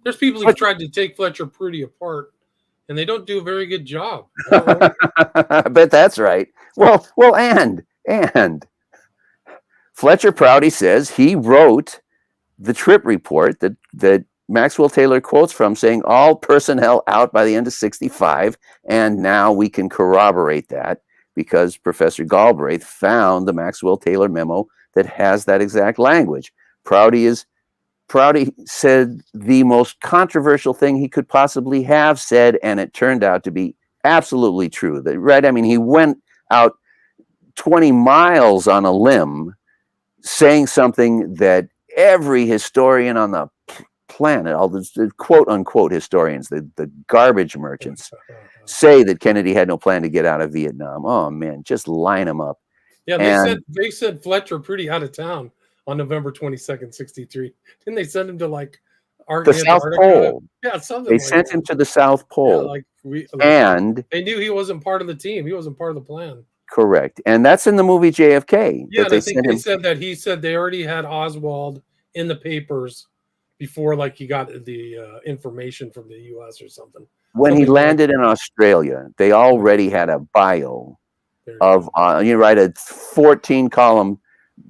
There's people who've tried to take Fletcher Proudy apart, and they don't do a very good job. I bet that's right. Well, and Fletcher Proudy says he wrote the trip report that Maxwell Taylor quotes from, saying all personnel out by the end of 1965, and now we can corroborate that because Professor Galbraith found the Maxwell Taylor memo that has that exact language. Proudy said the most controversial thing he could possibly have said, and it turned out to be absolutely true. Right? I mean, he went out 20 miles on a limb saying something that every historian on the planet, all the quote unquote historians, the garbage merchants, say that Kennedy had no plan to get out of Vietnam. Oh man, just line them up. Yeah, they said Fletcher Proudy out of town on November 22nd, 1963. Didn't they send him to like the South Pole? Yeah, something. They sent him to the South Pole. Yeah, and they knew he wasn't part of the team. He wasn't part of the plan. Correct, and that's in the movie JFK. Yeah, I think they said that he said they already had Oswald in the papers before, like, he got the information from the U.S. or something. When he landed in Australia, they already had a bio There you of go. you write a 14-column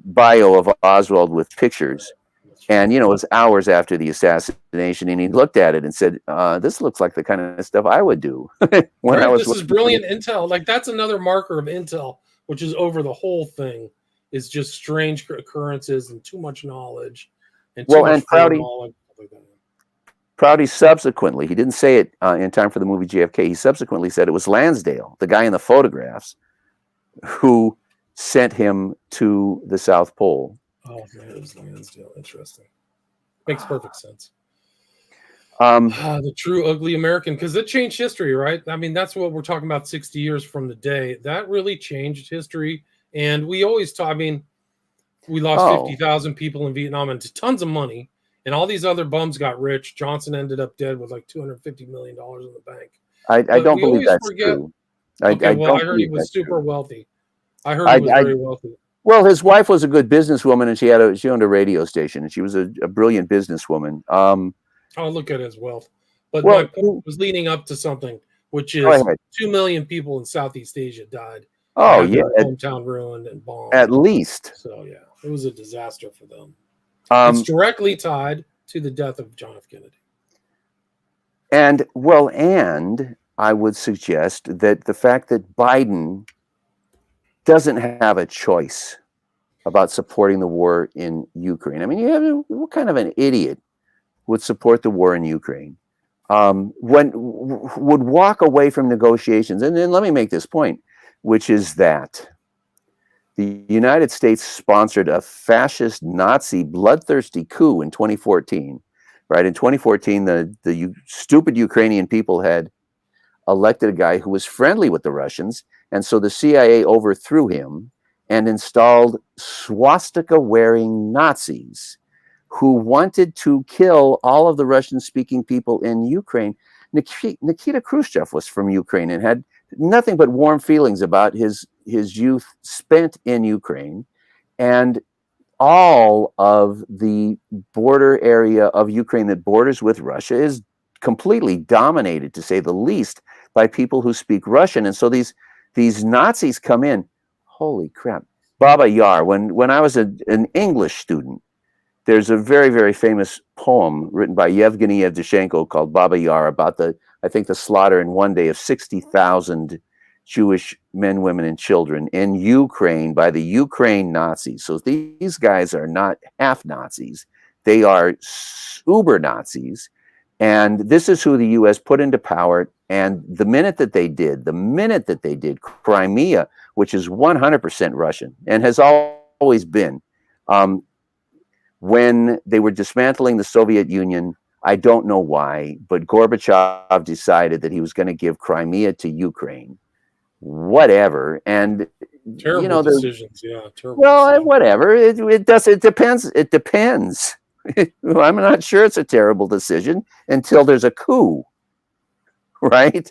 bio of Oswald with pictures, That's right. and it was hours after the assassination, and he looked at it and said, "This looks like the kind of stuff I would do when I Right. was This is working for the." brilliant intel. Like that's another marker of intel, which is over the whole thing, is just strange occurrences and too much knowledge and too Well, much and foreknowledge. Proudy subsequently, he didn't say it in time for the movie JFK. He subsequently said it was Lansdale, the guy in the photographs, who sent him to the South Pole. Oh man, it was Lansdale. Interesting. Makes perfect sense. Um, The true ugly American, because it changed history, right? I mean, that's what we're talking about 60 years from the day. That really changed history. And we always talk, I mean, we lost oh, 50,000 people in Vietnam and tons of money. And all these other bums got rich. Johnson ended up dead with like $250 million in the bank. I But don't we believe always that's forget. true. Okay, I well, I don't heard he believe was that's super true. wealthy. I heard he was very wealthy. Well, his wife was a good businesswoman, and she owned a radio station, and she was a brilliant businesswoman. I'll look at his wealth. But my Well, point was leading up to something, which go is ahead. 2 million people in Southeast Asia died and Oh, had yeah, their hometown ruined and at bombed. least. So, yeah, it was a disaster for them. It's Um, directly tied to the death of John F. Kennedy. and I would suggest that the fact that Biden doesn't have a choice about supporting the war in Ukraine. I mean, what kind of an idiot would support the war in Ukraine? Would walk away from negotiations. And then let me make this point, which is that the United States sponsored a fascist Nazi bloodthirsty coup in 2014. Right in 2014, the stupid Ukrainian people had elected a guy who was friendly with the Russians, and so the CIA overthrew him and installed swastika-wearing Nazis who wanted to kill all of the Russian-speaking people in Ukraine. Nikita Khrushchev was from Ukraine and had nothing but warm feelings about his youth spent in Ukraine, and all of the border area of Ukraine that borders with Russia is completely dominated, to say the least, by people who speak Russian. And so these Nazis come in. Holy crap. Baba Yar, when I was an English student, there's a very, very famous poem written by Yevgeny Yevdushenko called Baba Yar about I think the slaughter in one day of 60,000 Jewish men, women, and children in Ukraine by the Ukraine Nazis. So these guys are not half Nazis. They are uber Nazis. And this is who the U.S. put into power. And the minute that they did Crimea, which is 100% Russian and has always been, when they were dismantling the Soviet Union, I don't know why, but Gorbachev decided that he was going to give Crimea to Ukraine. Whatever. And Terrible decisions. Yeah, terrible. Well, decisions. whatever. It does. It depends. It depends. I'm not sure it's a terrible decision until there's a coup, right?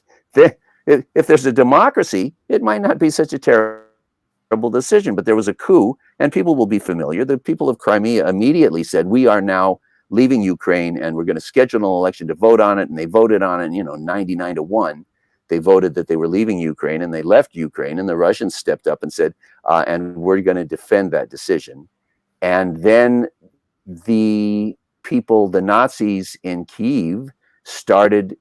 If there's a democracy, it might not be such a terrible decision, but there was a coup, and people will be familiar. The people of Crimea immediately said, we are now leaving Ukraine, and we're going to schedule an election to vote on it, and they voted on it, 99-1. They voted that they were leaving Ukraine, and they left Ukraine, and the Russians stepped up and said, and we're going to defend that decision. And then the Nazis in Kyiv started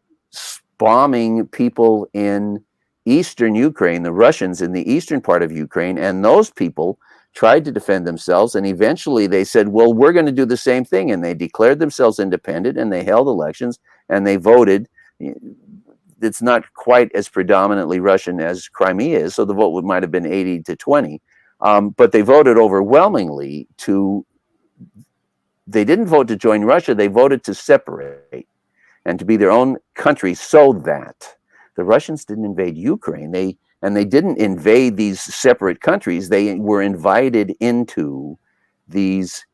bombing people in eastern Ukraine, the Russians in the eastern part of Ukraine, and those people tried to defend themselves, and eventually they said, well, we're going to do the same thing, and they declared themselves independent, and they held elections, and they voted. It's not quite as predominantly Russian as Crimea is, so the vote might have been 80-20, but they voted overwhelmingly they didn't vote to join Russia, they voted to separate and to be their own country, so that the Russians didn't invade Ukraine. They didn't invade these separate countries. They were invited into these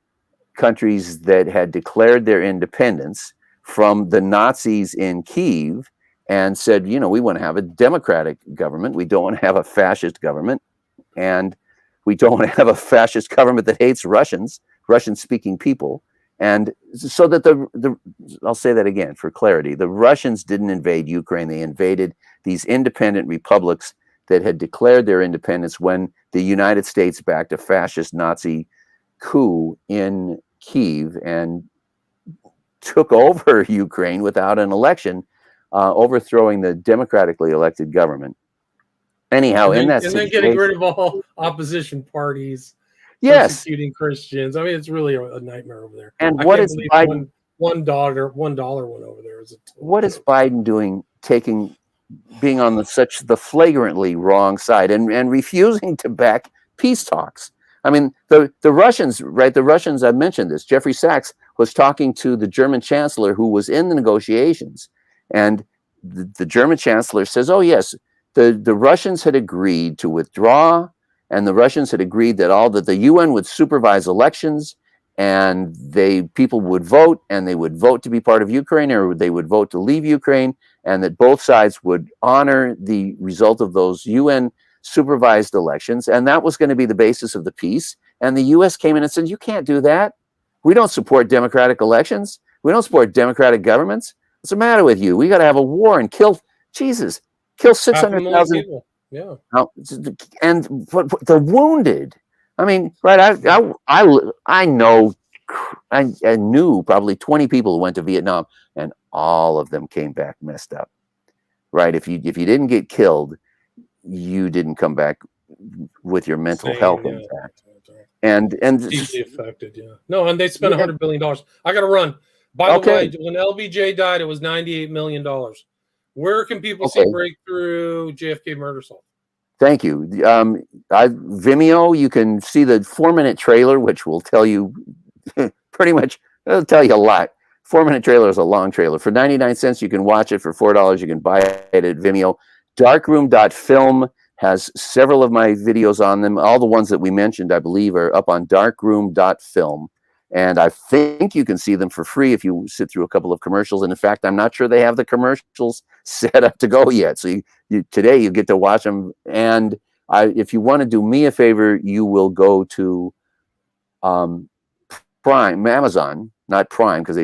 countries that had declared their independence from the Nazis in Kyiv and said, we want to have a democratic government. We don't want to have a fascist government. And we don't want to have a fascist government that hates Russian-speaking people. And so that I'll say that again for clarity, the Russians didn't invade Ukraine. They invaded these independent republics that had declared their independence when the United States backed a fascist Nazi coup in Kiev and took over Ukraine without an election, overthrowing the democratically elected government. Anyhow, in that and then situation, getting rid of all opposition parties, yes, persecuting Christians. I mean, it's really a nightmare over there. and I what can't is believe Biden? $1 went over there. Is a What is joke. Biden doing? Being on the flagrantly wrong side and refusing to back peace talks. I mean, the Russians, right? The Russians, I've mentioned this. Jeffrey Sachs was talking to the German chancellor who was in the negotiations. And the German chancellor says, oh, yes, the Russians had agreed to withdraw, and the Russians had agreed that the UN would supervise elections, and people would vote, and they would vote to be part of Ukraine, or they would vote to leave Ukraine, and that both sides would honor the result of those UN supervised elections. And that was going to be the basis of the peace. And the US came in and said, you can't do that. We don't support democratic elections. We don't support democratic governments. What's the matter with you? We got to have a war and kill 600,000 people. Yeah. And the wounded. I mean, right. I know, I knew probably 20 people who went to Vietnam, and all of them came back messed up. Right. If you didn't get killed, you didn't come back with your mental health intact. And deeply affected. Yeah. No, and they spent $100 billion. I got to run. By the way, when LBJ died, it was $98 million. Where can people see Breakthrough JFK Murder Solved? Thank you. Vimeo, you can see the 4-minute trailer, which will tell you pretty much, it'll tell you a lot. 4-minute trailer is a long trailer. For 99 cents, you can watch it. For $4, you can buy it at Vimeo. Darkroom.film has several of my videos on them. All the ones that we mentioned, I believe, are up on darkroom.film. And I think you can see them for free if you sit through a couple of commercials. And in fact, I'm not sure they have the commercials set up to go yet. So today you get to watch them. And if you want to do me a favor, you will go to Prime, Amazon, not Prime, because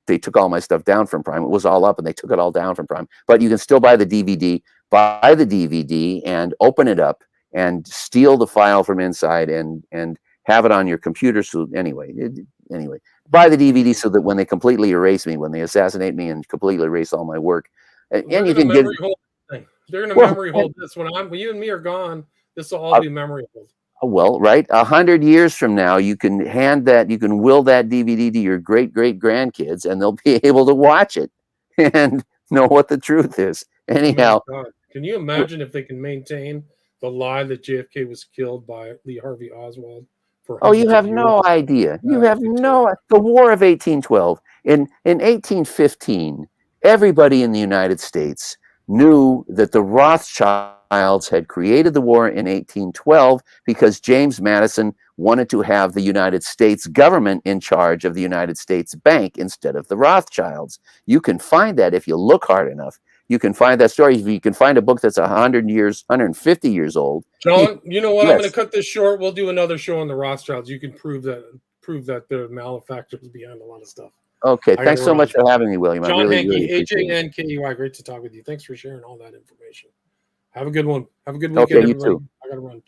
they took all my stuff down from Prime. It was all up and they took it all down from Prime. But you can still buy the DVD. Buy the DVD and open it up and steal the file from inside and have it on your computer. So anyway, buy the DVD so that when they completely erase me, when they assassinate me and completely erase all my work, and you can get. They're going to memory hold this when you and me are gone. This will all be memory hold. Well, right, 100 years from now, you can will that DVD to your great grandkids, and they'll be able to watch it and know what the truth is. Anyhow. Oh, can you imagine if they can maintain the lie that JFK was killed by Lee Harvey Oswald? You have no idea. You have the War of 1812. In 1815, everybody in the United States knew that the Rothschilds had created the war in 1812 because James Madison wanted to have the United States government in charge of the United States Bank instead of the Rothschilds. You can find that if you look hard enough. You can find that story. You can find a book that's 150 years old. John, you know what? Yes. I'm going to cut this short. We'll do another show on the Rothschilds. You can prove that they're malefactors behind a lot of stuff. Okay. Thanks so much for having me, William. John Hankey, Hankey. Great to talk with you. Thanks for sharing all that information. Have a good one. Have a good weekend, everybody. You too. I got to run.